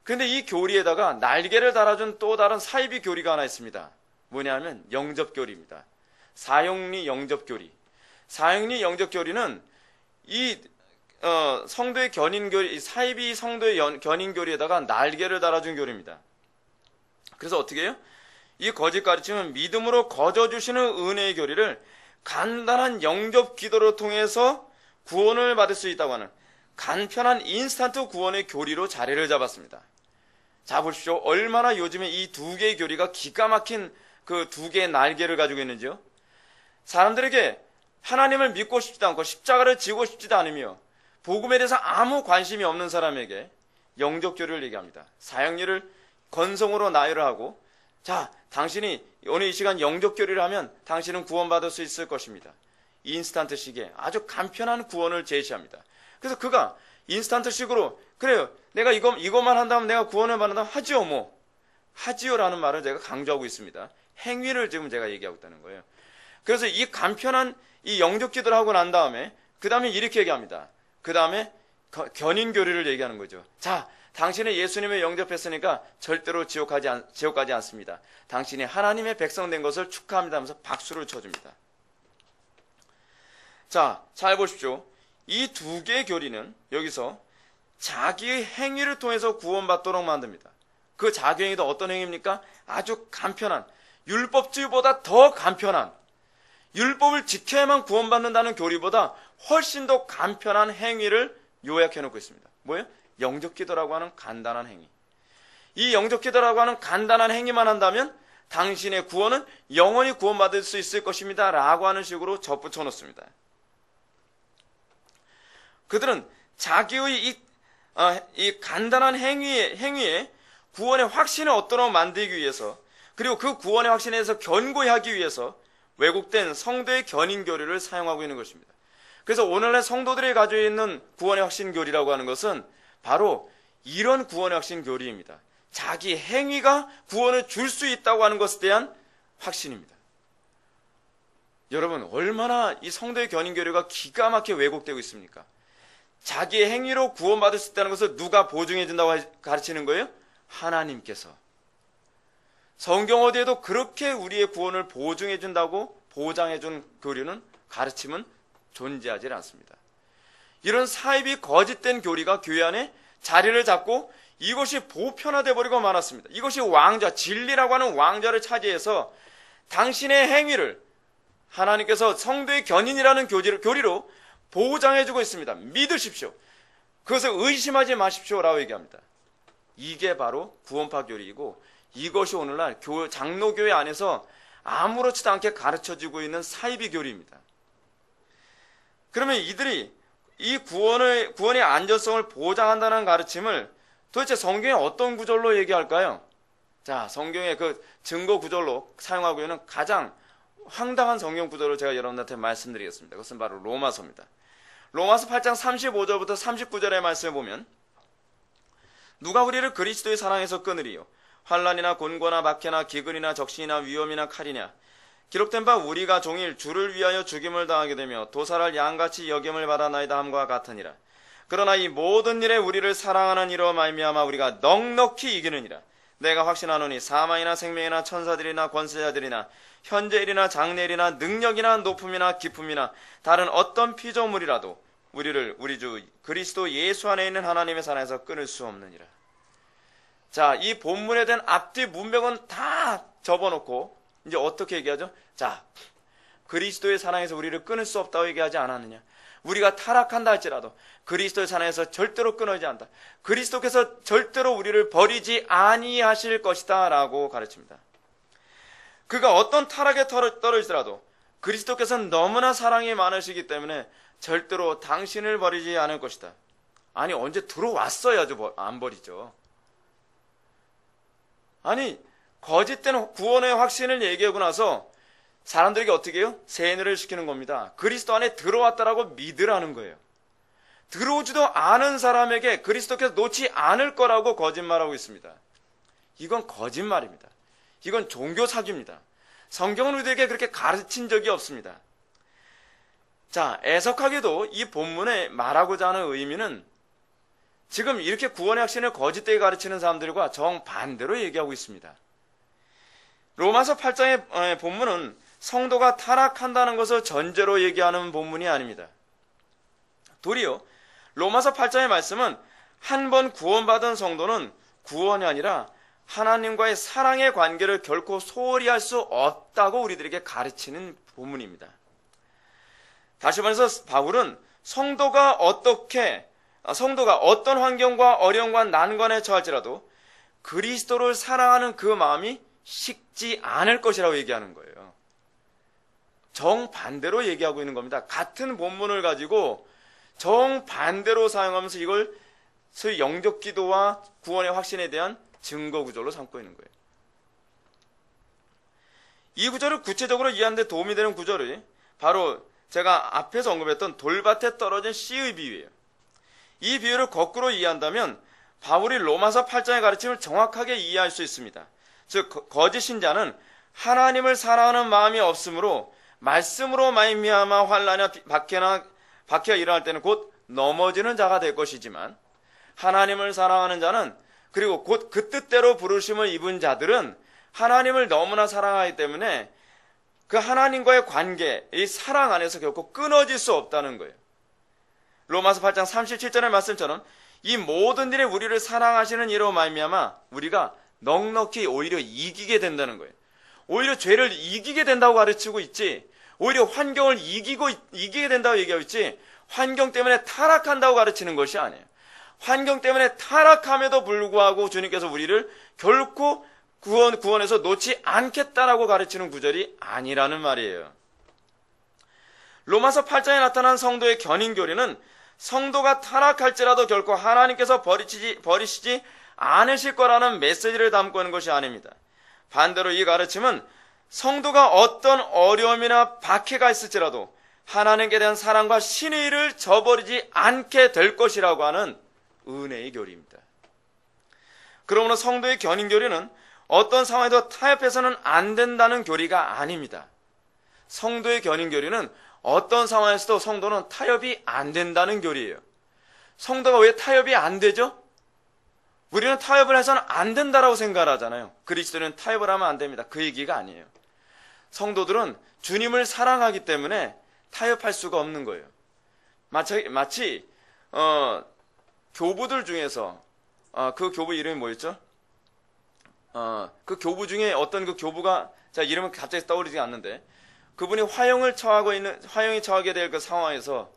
그런데 이 교리에다가 날개를 달아준 또 다른 사이비 교리가 하나 있습니다. 뭐냐면 영접교리입니다. 사형리 영접교리. 사형리 영접교리는 이 성도의 견인교리, 사이비 성도의 견인교리에다가 날개를 달아준 교리입니다. 그래서 어떻게 해요? 이 거짓 가르침은 믿음으로 거저주시는 은혜의 교리를 간단한 영접 기도를 통해서 구원을 받을 수 있다고 하는 간편한 인스턴트 구원의 교리로 자리를 잡았습니다. 자, 보십시오. 얼마나 요즘에 이 두 개의 교리가 기가 막힌 그 두 개의 날개를 가지고 있는지요. 사람들에게 하나님을 믿고 싶지도 않고 십자가를 지고 싶지도 않으며 복음에 대해서 아무 관심이 없는 사람에게 영접교리를 얘기합니다. 사형리를 건성으로 나열을 하고, 자, 당신이 오늘 이 시간 영접교리를 하면 당신은 구원받을 수 있을 것입니다. 인스턴트식의 아주 간편한 구원을 제시합니다. 그래서 그가 인스턴트식으로, 그래요, 내가 이것만 한다면 내가 구원을 받는다면 하지요, 뭐. 하지요라는 말을 제가 강조하고 있습니다. 행위를 지금 제가 얘기하고 있다는 거예요. 그래서 이 간편한 이 영접기도를 하고 난 다음에 그 다음에 이렇게 얘기합니다. 그 다음에 견인교리를 얘기하는 거죠. 자, 당신은 예수님을 영접했으니까 절대로 지옥 가지 않습니다. 당신이 하나님의 백성 된 것을 축하합니다 하면서 박수를 쳐줍니다. 자, 잘 보십시오. 이 두 개의 교리는 여기서 자기의 행위를 통해서 구원받도록 만듭니다. 그 자기 행위도 어떤 행위입니까? 아주 간편한, 율법주의보다 더 간편한, 율법을 지켜야만 구원받는다는 교리보다 훨씬 더 간편한 행위를 요약해 놓고 있습니다. 뭐예요? 영접기도라고 하는 간단한 행위. 이 영접기도라고 하는 간단한 행위만 한다면 당신의 구원은 영원히 구원받을 수 있을 것입니다 라고 하는 식으로 접붙여 놓습니다. 그들은 자기의 이 간단한 행위에 구원의 확신을 얻도록 만들기 위해서, 그리고 그 구원의 확신에 대해서 견고히 하기 위해서 왜곡된 성도의 견인 교리를 사용하고 있는 것입니다. 그래서 오늘날 성도들이 가지고 있는 구원의 확신 교리라고 하는 것은 바로 이런 구원의 확신 교리입니다. 자기 행위가 구원을 줄 수 있다고 하는 것에 대한 확신입니다. 여러분, 얼마나 이 성도의 견인 교리가 기가 막히게 왜곡되고 있습니까? 자기의 행위로 구원받을 수 있다는 것을 누가 보증해 준다고 가르치는 거예요? 하나님께서. 성경 어디에도 그렇게 우리의 구원을 보증해 준다고 보장해 준 교리는, 가르침은 존재하지 않습니다. 이런 사입이 거짓된 교리가 교회 안에 자리를 잡고 이것이 보편화되어 버리고 말았습니다. 이것이 왕좌, 진리라고 하는 왕좌를 차지해서 당신의 행위를 하나님께서 성도의 견인이라는 교리로 보장해주고 있습니다. 믿으십시오. 그것을 의심하지 마십시오 라고 얘기합니다. 이게 바로 구원파 교리이고, 이것이 오늘날 장로교회 안에서 아무렇지도 않게 가르쳐지고 있는 사이비 교리입니다. 그러면 이들이 이 구원의 안전성을 보장한다는 가르침을 도대체 성경에 어떤 구절로 얘기할까요? 자, 성경의 그 증거 구절로 사용하고 있는 가장 황당한 성경 구절을 제가 여러분한테 말씀드리겠습니다. 그것은 바로 로마서입니다. 로마서 8장 35절부터 39절의 말씀을 보면 누가 우리를 그리스도의 사랑에서 끊으리요? 환난이나 곤고나 박해나 기근이나 적신이나 위험이나 칼이냐? 기록된 바 우리가 종일 주를 위하여 죽임을 당하게 되며 도살할 양같이 여김을 받아나이다 함과 같으니라. 그러나 이 모든 일에 우리를 사랑하는 이로 말미암아 우리가 넉넉히 이기느니라. 내가 확신하노니 사망이나 생명이나 천사들이나 권세자들이나 현재일이나 장래일이나 능력이나 높음이나 깊음이나 다른 어떤 피조물이라도 우리를 우리 주 그리스도 예수 안에 있는 하나님의 사랑에서 끊을 수 없느니라. 자, 이 본문에 대한 앞뒤 문맥은 다 접어놓고 이제 어떻게 얘기하죠? 자, 그리스도의 사랑에서 우리를 끊을 수 없다고 얘기하지 않았느냐? 우리가 타락한다 할지라도 그리스도의 사랑에서 절대로 끊어지지 않다. 그리스도께서 절대로 우리를 버리지 아니하실 것이다 라고 가르칩니다. 그가 어떤 타락에 떨어지더라도 그리스도께서는 너무나 사랑이 많으시기 때문에 절대로 당신을 버리지 않을 것이다. 아니, 언제 들어왔어야죠. 안 버리죠. 아니, 거짓된 구원의 확신을 얘기하고 나서 사람들에게 어떻게 해요? 세뇌를 시키는 겁니다. 그리스도 안에 들어왔다라고 믿으라는 거예요. 들어오지도 않은 사람에게 그리스도께서 놓지 않을 거라고 거짓말하고 있습니다. 이건 거짓말입니다. 이건 종교 사기입니다. 성경은 우리에게 그렇게 가르친 적이 없습니다. 자, 애석하게도 이 본문에 말하고자 하는 의미는 지금 이렇게 구원의 확신을 거짓되게 가르치는 사람들과 정반대로 얘기하고 있습니다. 로마서 8장의 본문은 성도가 타락한다는 것을 전제로 얘기하는 본문이 아닙니다. 도리어 로마서 8장의 말씀은 한 번 구원받은 성도는 구원이 아니라 하나님과의 사랑의 관계를 결코 소홀히 할 수 없다고 우리들에게 가르치는 본문입니다. 다시 말해서 바울은 성도가 어떤 환경과 어려움과 난관에 처할지라도 그리스도를 사랑하는 그 마음이 식지 않을 것이라고 얘기하는 거예요. 정반대로 얘기하고 있는 겁니다. 같은 본문을 가지고 정반대로 사용하면서 이걸 소위 영적 기도와 구원의 확신에 대한 증거 구절로 삼고 있는 거예요. 이 구절을 구체적으로 이해하는 데 도움이 되는 구절이 바로 제가 앞에서 언급했던 돌밭에 떨어진 씨의 비유예요. 이 비유를 거꾸로 이해한다면 바울이 로마서 8장의 가르침을 정확하게 이해할 수 있습니다. 즉 거짓 신자는 하나님을 사랑하는 마음이 없으므로 말씀으로 말미암아 환난이나 박해가 일어날 때는 곧 넘어지는 자가 될 것이지만 하나님을 사랑하는 자는 그리고 곧 그 뜻대로 부르심을 입은 자들은 하나님을 너무나 사랑하기 때문에 그 하나님과의 관계, 이 사랑 안에서 결코 끊어질 수 없다는 거예요. 로마서 8장 37절의 말씀처럼 이 모든 일에 우리를 사랑하시는 이로 말미암아 우리가 넉넉히 오히려 이기게 된다는 거예요. 오히려 죄를 이기게 된다고 가르치고 있지, 오히려 환경을 이기게 된다고 얘기하고 있지, 환경 때문에 타락한다고 가르치는 것이 아니에요. 환경 때문에 타락함에도 불구하고 주님께서 우리를 결코 구원에서 놓지 않겠다라고 가르치는 구절이 아니라는 말이에요. 로마서 8장에 나타난 성도의 견인교리는 성도가 타락할지라도 결코 하나님께서 버리시지 않으실 거라는 메시지를 담고 있는 것이 아닙니다. 반대로 이 가르침은 성도가 어떤 어려움이나 박해가 있을지라도 하나님께 대한 사랑과 신의를 저버리지 않게 될 것이라고 하는 은혜의 교리입니다. 그러므로 성도의 견인교리는 어떤 상황에도 타협해서는 안 된다는 교리가 아닙니다. 성도의 견인교리는 어떤 상황에서도 성도는 타협이 안 된다는 교리예요. 성도가 왜 타협이 안 되죠? 우리는 타협을 해서는 안 된다라고 생각을 하잖아요. 그리스도는 타협을 하면 안 됩니다. 그 얘기가 아니에요. 성도들은 주님을 사랑하기 때문에 타협할 수가 없는 거예요. 마치 교부들 중에서 그 교부 이름이 뭐였죠? 그 교부 중에 어떤 그 교부가 이름은 갑자기 떠오르지 않는데 그분이 화형이 처하게 될 그 상황에서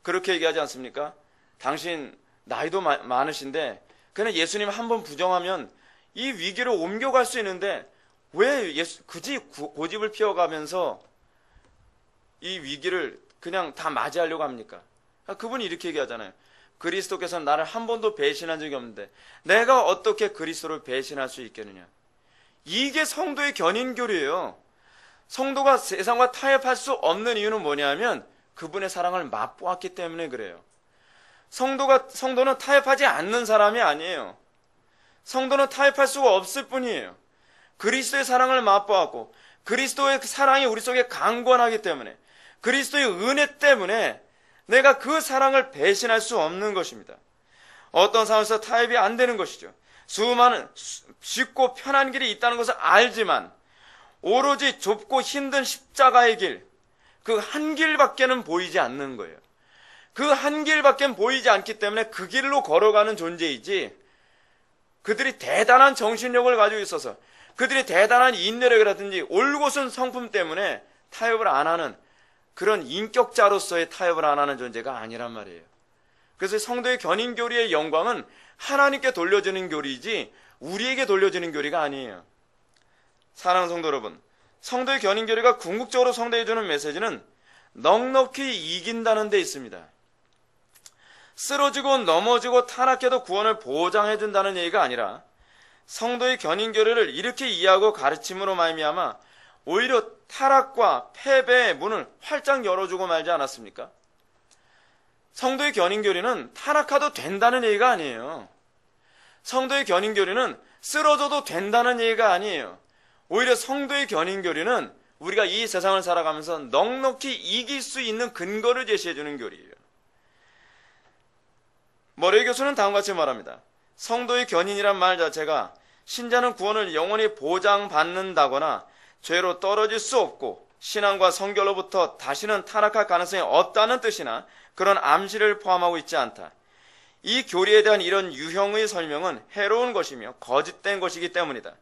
그렇게 얘기하지 않습니까? 당신 나이도 많으신데 그냥 예수님 한 번 부정하면 이 위기를 옮겨갈 수 있는데 왜 굳이 고집을 피워가면서 이 위기를 그냥 다 맞이하려고 합니까? 그분이 이렇게 얘기하잖아요. 그리스도께서는 나를 한 번도 배신한 적이 없는데 내가 어떻게 그리스도를 배신할 수 있겠느냐? 이게 성도의 견인교리예요. 성도가 세상과 타협할 수 없는 이유는 뭐냐면 그분의 사랑을 맛보았기 때문에 그래요. 성도는 타협하지 않는 사람이 아니에요. 성도는 타협할 수가 없을 뿐이에요. 그리스도의 사랑을 맛보았고 그리스도의 사랑이 우리 속에 강권하기 때문에, 그리스도의 은혜 때문에 내가 그 사랑을 배신할 수 없는 것입니다. 어떤 상황에서 타협이 안 되는 것이죠. 수많은 쉽고 편한 길이 있다는 것을 알지만 오로지 좁고 힘든 십자가의 길, 그 한 길밖에는 보이지 않는 거예요. 그 한 길밖에 보이지 않기 때문에 그 길로 걸어가는 존재이지, 그들이 대단한 정신력을 가지고 있어서 그들이 대단한 인내력이라든지 올곧은 성품 때문에 타협을 안 하는 그런 인격자로서의 타협을 안 하는 존재가 아니란 말이에요. 그래서 성도의 견인교리의 영광은 하나님께 돌려지는 교리이지 우리에게 돌려지는 교리가 아니에요. 사랑하는 성도 여러분, 성도의 견인교리가 궁극적으로 성도에 주는 메시지는 넉넉히 이긴다는 데 있습니다. 쓰러지고 넘어지고 타락해도 구원을 보장해준다는 얘기가 아니라 성도의 견인교리를 이렇게 이해하고 가르침으로 말미암아 오히려 타락과 패배의 문을 활짝 열어주고 말지 않았습니까? 성도의 견인교리는 타락해도 된다는 얘기가 아니에요. 성도의 견인교리는 쓰러져도 된다는 얘기가 아니에요. 오히려 성도의 견인교리는 우리가 이 세상을 살아가면서 넉넉히 이길 수 있는 근거를 제시해주는 교리예요. 머레이 교수는 다음과 같이 말합니다. 성도의 견인이란 말 자체가 신자는 구원을 영원히 보장받는다거나 죄로 떨어질 수 없고 신앙과 성결로부터 다시는 타락할 가능성이 없다는 뜻이나 그런 암시를 포함하고 있지 않다. 이 교리에 대한 이런 유형의 설명은 해로운 것이며 거짓된 것이기 때문이다.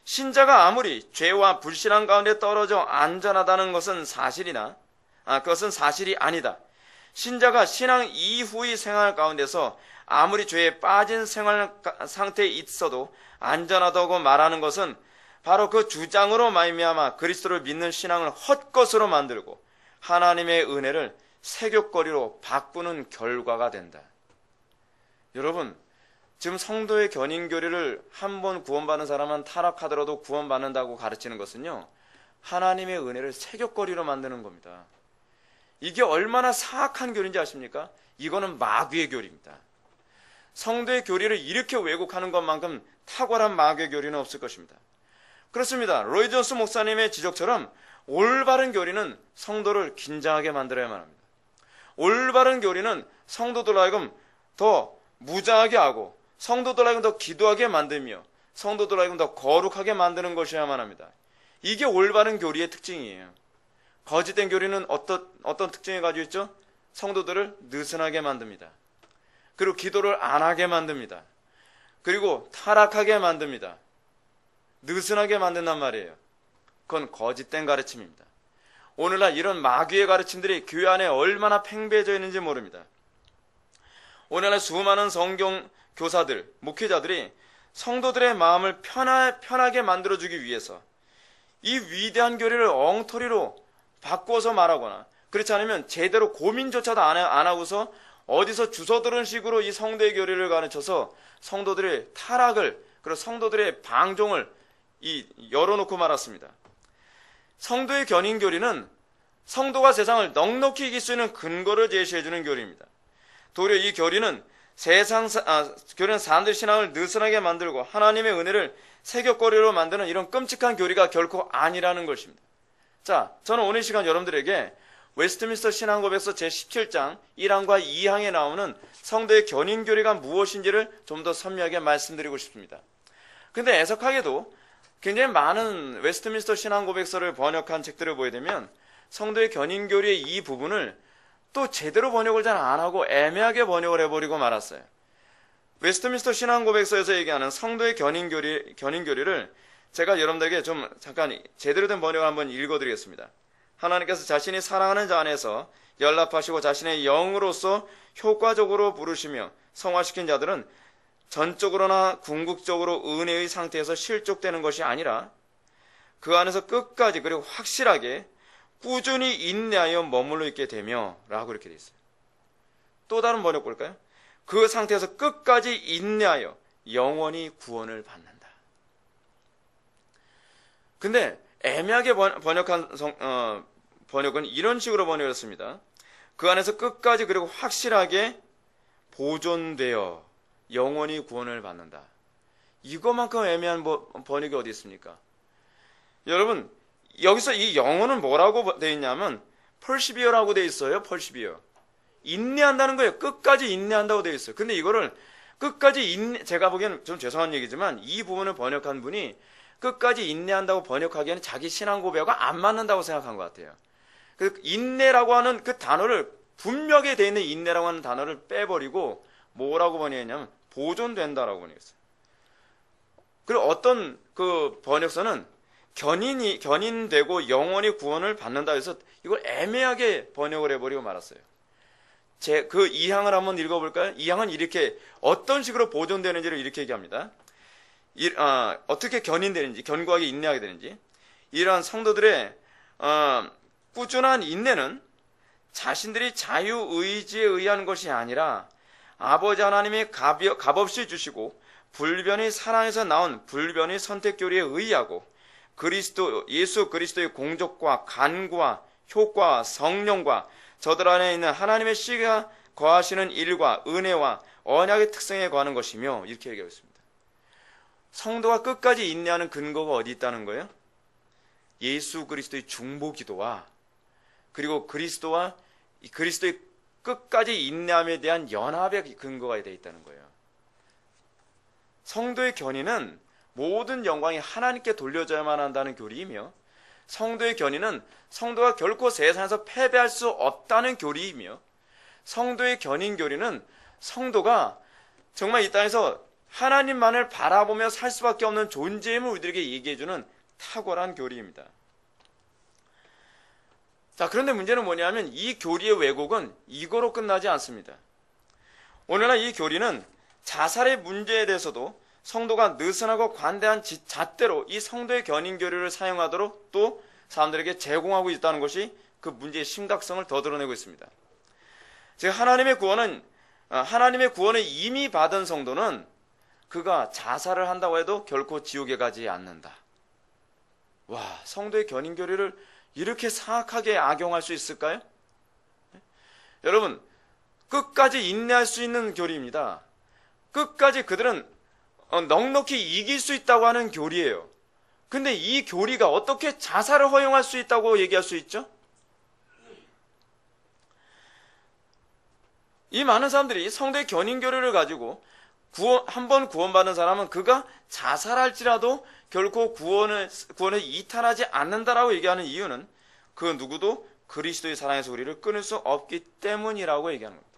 신자가 아무리 죄와 불신앙 가운데 떨어져 안전하다는 것은 그것은 사실이 아니다. 신자가 신앙 이후의 생활 가운데서 아무리 죄에 빠진 생활 상태에 있어도 안전하다고 말하는 것은 바로 그 주장으로 말미암아 그리스도를 믿는 신앙을 헛것으로 만들고 하나님의 은혜를 세귑거리로 바꾸는 결과가 된다. 여러분, 지금 성도의 견인교리를 한 번 구원받는 사람은 타락하더라도 구원받는다고 가르치는 것은요, 하나님의 은혜를 세귑거리로 만드는 겁니다. 이게 얼마나 사악한 교리인지 아십니까? 이거는 마귀의 교리입니다. 성도의 교리를 이렇게 왜곡하는 것만큼 탁월한 마귀의 교리는 없을 것입니다. 그렇습니다. 로이 존스 목사님의 지적처럼 올바른 교리는 성도를 긴장하게 만들어야만 합니다. 올바른 교리는 성도들로 하여금 더 무장하게 하고 성도들로 하여금 더 기도하게 만들며 성도들로 하여금 더 거룩하게 만드는 것이어야만 합니다. 이게 올바른 교리의 특징이에요. 거짓된 교리는 어떤 특징을 가지고 있죠? 성도들을 느슨하게 만듭니다. 그리고 기도를 안 하게 만듭니다. 그리고 타락하게 만듭니다. 느슨하게 만든단 말이에요. 그건 거짓된 가르침입니다. 오늘날 이런 마귀의 가르침들이 교회 안에 얼마나 팽배해져 있는지 모릅니다. 오늘날 수많은 성경 교사들, 목회자들이 성도들의 마음을 편하게 만들어주기 위해서 이 위대한 교리를 엉터리로 바꿔서 말하거나 그렇지 않으면 제대로 고민조차도 안 하고서 어디서 주워 들은 식으로 이 성도의 교리를 가르쳐서 성도들의 타락을, 그리고 성도들의 방종을 열어놓고 말았습니다. 성도의 견인교리는 성도가 세상을 넉넉히 이길 수 있는 근거를 제시해주는 교리입니다. 도리어 이 교리는 교리는 사람들의 신앙을 느슨하게 만들고 하나님의 은혜를 세귑거리로 만드는 이런 끔찍한 교리가 결코 아니라는 것입니다. 자, 저는 오늘 시간 여러분들에게 웨스트민스터 신앙고백서 제17장 1항과 2항에 나오는 성도의 견인교리가 무엇인지를 좀 더 선명하게 말씀드리고 싶습니다. 근데 애석하게도 굉장히 많은 웨스트민스터 신앙고백서를 번역한 책들을 보게 되면 성도의 견인교리의 이 부분을 또 제대로 번역을 잘 안 하고 애매하게 번역을 해버리고 말았어요. 웨스트민스터 신앙고백서에서 얘기하는 성도의 견인교리를 제가 여러분들에게 좀 잠깐 제대로 된 번역을 한번 읽어드리겠습니다. 하나님께서 자신이 사랑하는 자 안에서 연락하시고 자신의 영으로서 효과적으로 부르시며 성화시킨 자들은 전적으로나 궁극적으로 은혜의 상태에서 실족되는 것이 아니라 그 안에서 끝까지 그리고 확실하게 꾸준히 인내하여 머물러 있게 되며 라고 이렇게 되어 있어요. 또 다른 번역 볼까요? 그 상태에서 끝까지 인내하여 영원히 구원을 받는다. 근데 애매하게 번역한 번역은 이런 식으로 번역했습니다. 그 안에서 끝까지 그리고 확실하게 보존되어 영원히 구원을 받는다. 이거만큼 애매한 번역이 어디 있습니까? 여러분, 여기서 이 영어는 뭐라고 되어 있냐면 persevere라고 되어 있어요. persevere. 인내한다는 거예요. 끝까지 인내한다고 되어 있어요. 근데 이거를 끝까지 제가 보기에는 좀 죄송한 얘기지만 이 부분을 번역한 분이 끝까지 인내한다고 번역하기에는 자기 신앙 고백과 안 맞는다고 생각한 것 같아요. 그 인내라고 하는 그 단어를 분명하게 되어 있는 인내라고 하는 단어를 빼버리고 뭐라고 번역했냐면 보존된다라고 번역했어요. 그리고 어떤 그 번역서는 견인되고 영원히 구원을 받는다 해서 이걸 애매하게 번역을 해버리고 말았어요. 그 2항을 한번 읽어볼까요? 2항은 이렇게 어떤 식으로 보존되는지를 이렇게 얘기합니다. 어떻게 견인되는지, 견고하게 인내하게 되는지. 이러한 성도들의 꾸준한 인내는 자신들이 자유의지에 의한 것이 아니라 아버지 하나님이 값없이 주시고 불변의 사랑에서 나온 불변의 선택교리에 의하고 예수 그리스도의 공적과 간구와 효과와 성령과 저들 안에 있는 하나님의 씨가 거하시는 일과 은혜와 언약의 특성에 관한 것이며 이렇게 얘기하고 있습니다. 성도가 끝까지 인내하는 근거가 어디 있다는 거예요? 예수 그리스도의 중보기도와 그리고 그리스도의 끝까지 인내함에 대한 연합의 근거가 되어 있다는 거예요. 성도의 견인은 모든 영광이 하나님께 돌려져야만 한다는 교리이며 성도의 견인은 성도가 결코 세상에서 패배할 수 없다는 교리이며 성도의 견인 교리는 성도가 정말 이 땅에서 하나님만을 바라보며 살 수밖에 없는 존재임을 우리들에게 얘기해주는 탁월한 교리입니다. 자, 그런데 문제는 뭐냐면 이 교리의 왜곡은 이거로 끝나지 않습니다. 오늘날 이 교리는 자살의 문제에 대해서도 성도가 느슨하고 관대한 잣대로 이 성도의 견인 교리를 사용하도록 또 사람들에게 제공하고 있다는 것이 그 문제의 심각성을 더 드러내고 있습니다. 즉 하나님의 구원을 이미 받은 성도는 그가 자살을 한다고 해도 결코 지옥에 가지 않는다. 와, 성도의 견인 교리를 이렇게 사악하게 악용할 수 있을까요? 여러분, 끝까지 인내할 수 있는 교리입니다. 끝까지 그들은 넉넉히 이길 수 있다고 하는 교리예요. 근데 이 교리가 어떻게 자살을 허용할 수 있다고 얘기할 수 있죠? 이 많은 사람들이 성도의 견인 교리를 가지고 한번 구원받은 사람은 그가 자살할지라도 결코 구원을 이탈하지 않는다라고 얘기하는 이유는 그 누구도 그리스도의 사랑에서 우리를 끊을 수 없기 때문이라고 얘기하는 겁니다.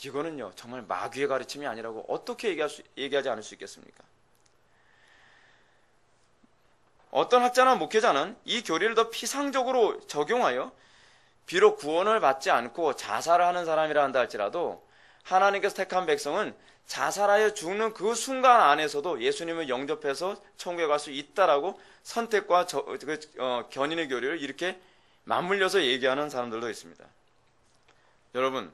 이거는요 정말 마귀의 가르침이 아니라고 어떻게 얘기하지 않을 수 있겠습니까? 어떤 학자나 목회자는 이 교리를 더 피상적으로 적용하여 비록 구원을 받지 않고 자살을 하는 사람이라 한다 할지라도 하나님께서 택한 백성은 자살하여 죽는 그 순간 안에서도 예수님을 영접해서 천국에 갈 수 있다라고 선택과 견인의 교리를 이렇게 맞물려서 얘기하는 사람들도 있습니다. 여러분,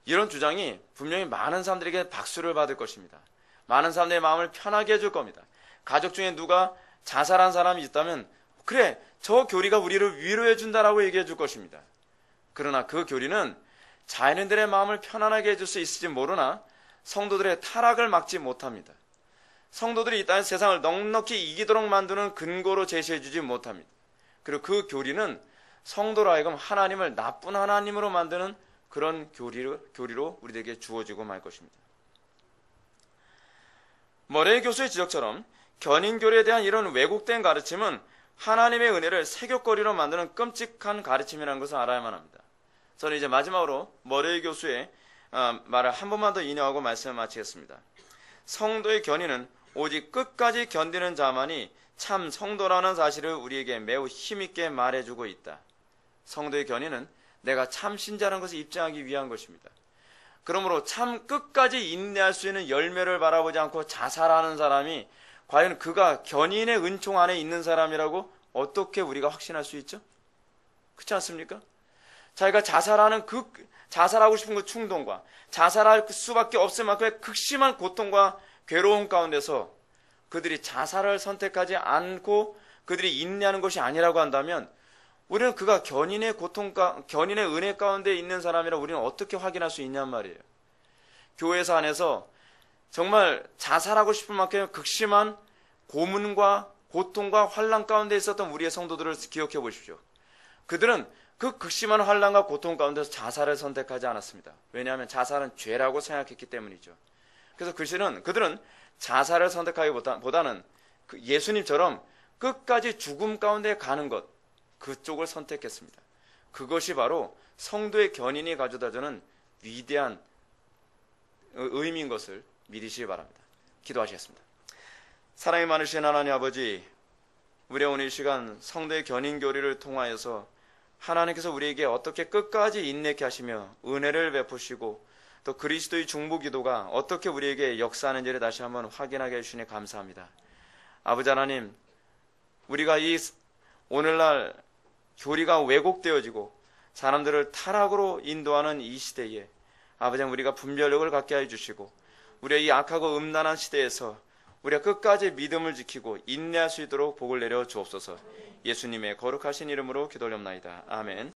이런 주장이 분명히 많은 사람들에게 박수를 받을 것입니다. 많은 사람들의 마음을 편하게 해줄 겁니다. 가족 중에 누가 자살한 사람이 있다면 그래, 저 교리가 우리를 위로해 준다라고 얘기해 줄 것입니다. 그러나 그 교리는 자연인들의 마음을 편안하게 해줄 수 있을지 모르나 성도들의 타락을 막지 못합니다. 성도들이 이 땅의 세상을 넉넉히 이기도록 만드는 근거로 제시해 주지 못합니다. 그리고 그 교리는 성도로 하여금 하나님을 나쁜 하나님으로 만드는 그런 교리로 우리에게 주어지고 말 것입니다. 머레이 교수의 지적처럼 견인교리에 대한 이런 왜곡된 가르침은 하나님의 은혜를 세격거리로 만드는 끔찍한 가르침이라는 것을 알아야만 합니다. 저는 이제 마지막으로 머레이 교수의 말을 한 번만 더 인용하고 말씀을 마치겠습니다. 성도의 견인은 오직 끝까지 견디는 자만이 참 성도라는 사실을 우리에게 매우 힘있게 말해주고 있다. 성도의 견인은 내가 참 신자라는 것을 입증하기 위한 것입니다. 그러므로 참 끝까지 인내할 수 있는 열매를 바라보지 않고 자살하는 사람이 과연 그가 견인의 은총 안에 있는 사람이라고 어떻게 우리가 확신할 수 있죠? 그렇지 않습니까? 자기가 자살하고 싶은 그 충동과 자살할 수밖에 없을 만큼의 극심한 고통과 괴로움 가운데서 그들이 자살을 선택하지 않고 그들이 인내하는 것이 아니라고 한다면 우리는 그가 견인의 견인의 은혜 가운데 있는 사람이라 우리는 어떻게 확인할 수 있냔 말이에요. 교회사 안에서 정말 자살하고 싶을 만큼 극심한 고문과 고통과 환난 가운데 있었던 우리의 성도들을 기억해 보십시오. 그들은 그 극심한 환난과 고통 가운데서 자살을 선택하지 않았습니다. 왜냐하면 자살은 죄라고 생각했기 때문이죠. 그래서 그들은 자살을 선택하기보다는 예수님처럼 끝까지 죽음 가운데 가는 것, 그쪽을 선택했습니다. 그것이 바로 성도의 견인이 가져다주는 위대한 의미인 것을 믿으시기 바랍니다. 기도하시겠습니다. 사랑이 많으신 하나님 아버지, 우리의 오늘 이 시간 성도의 견인 교리를 통하여서 하나님께서 우리에게 어떻게 끝까지 인내케 하시며 은혜를 베푸시고 또 그리스도의 중보 기도가 어떻게 우리에게 역사하는지를 다시 한번 확인하게 해주시니 감사합니다. 아버지 하나님, 우리가 이 오늘날 교리가 왜곡되어지고 사람들을 타락으로 인도하는 이 시대에 아버지 하나님, 우리가 분별력을 갖게 해주시고 우리의 이 악하고 음란한 시대에서 우리가 끝까지 믿음을 지키고 인내할 수 있도록 복을 내려 주옵소서. 예수님의 거룩하신 이름으로 기도올옵나이다. 아멘.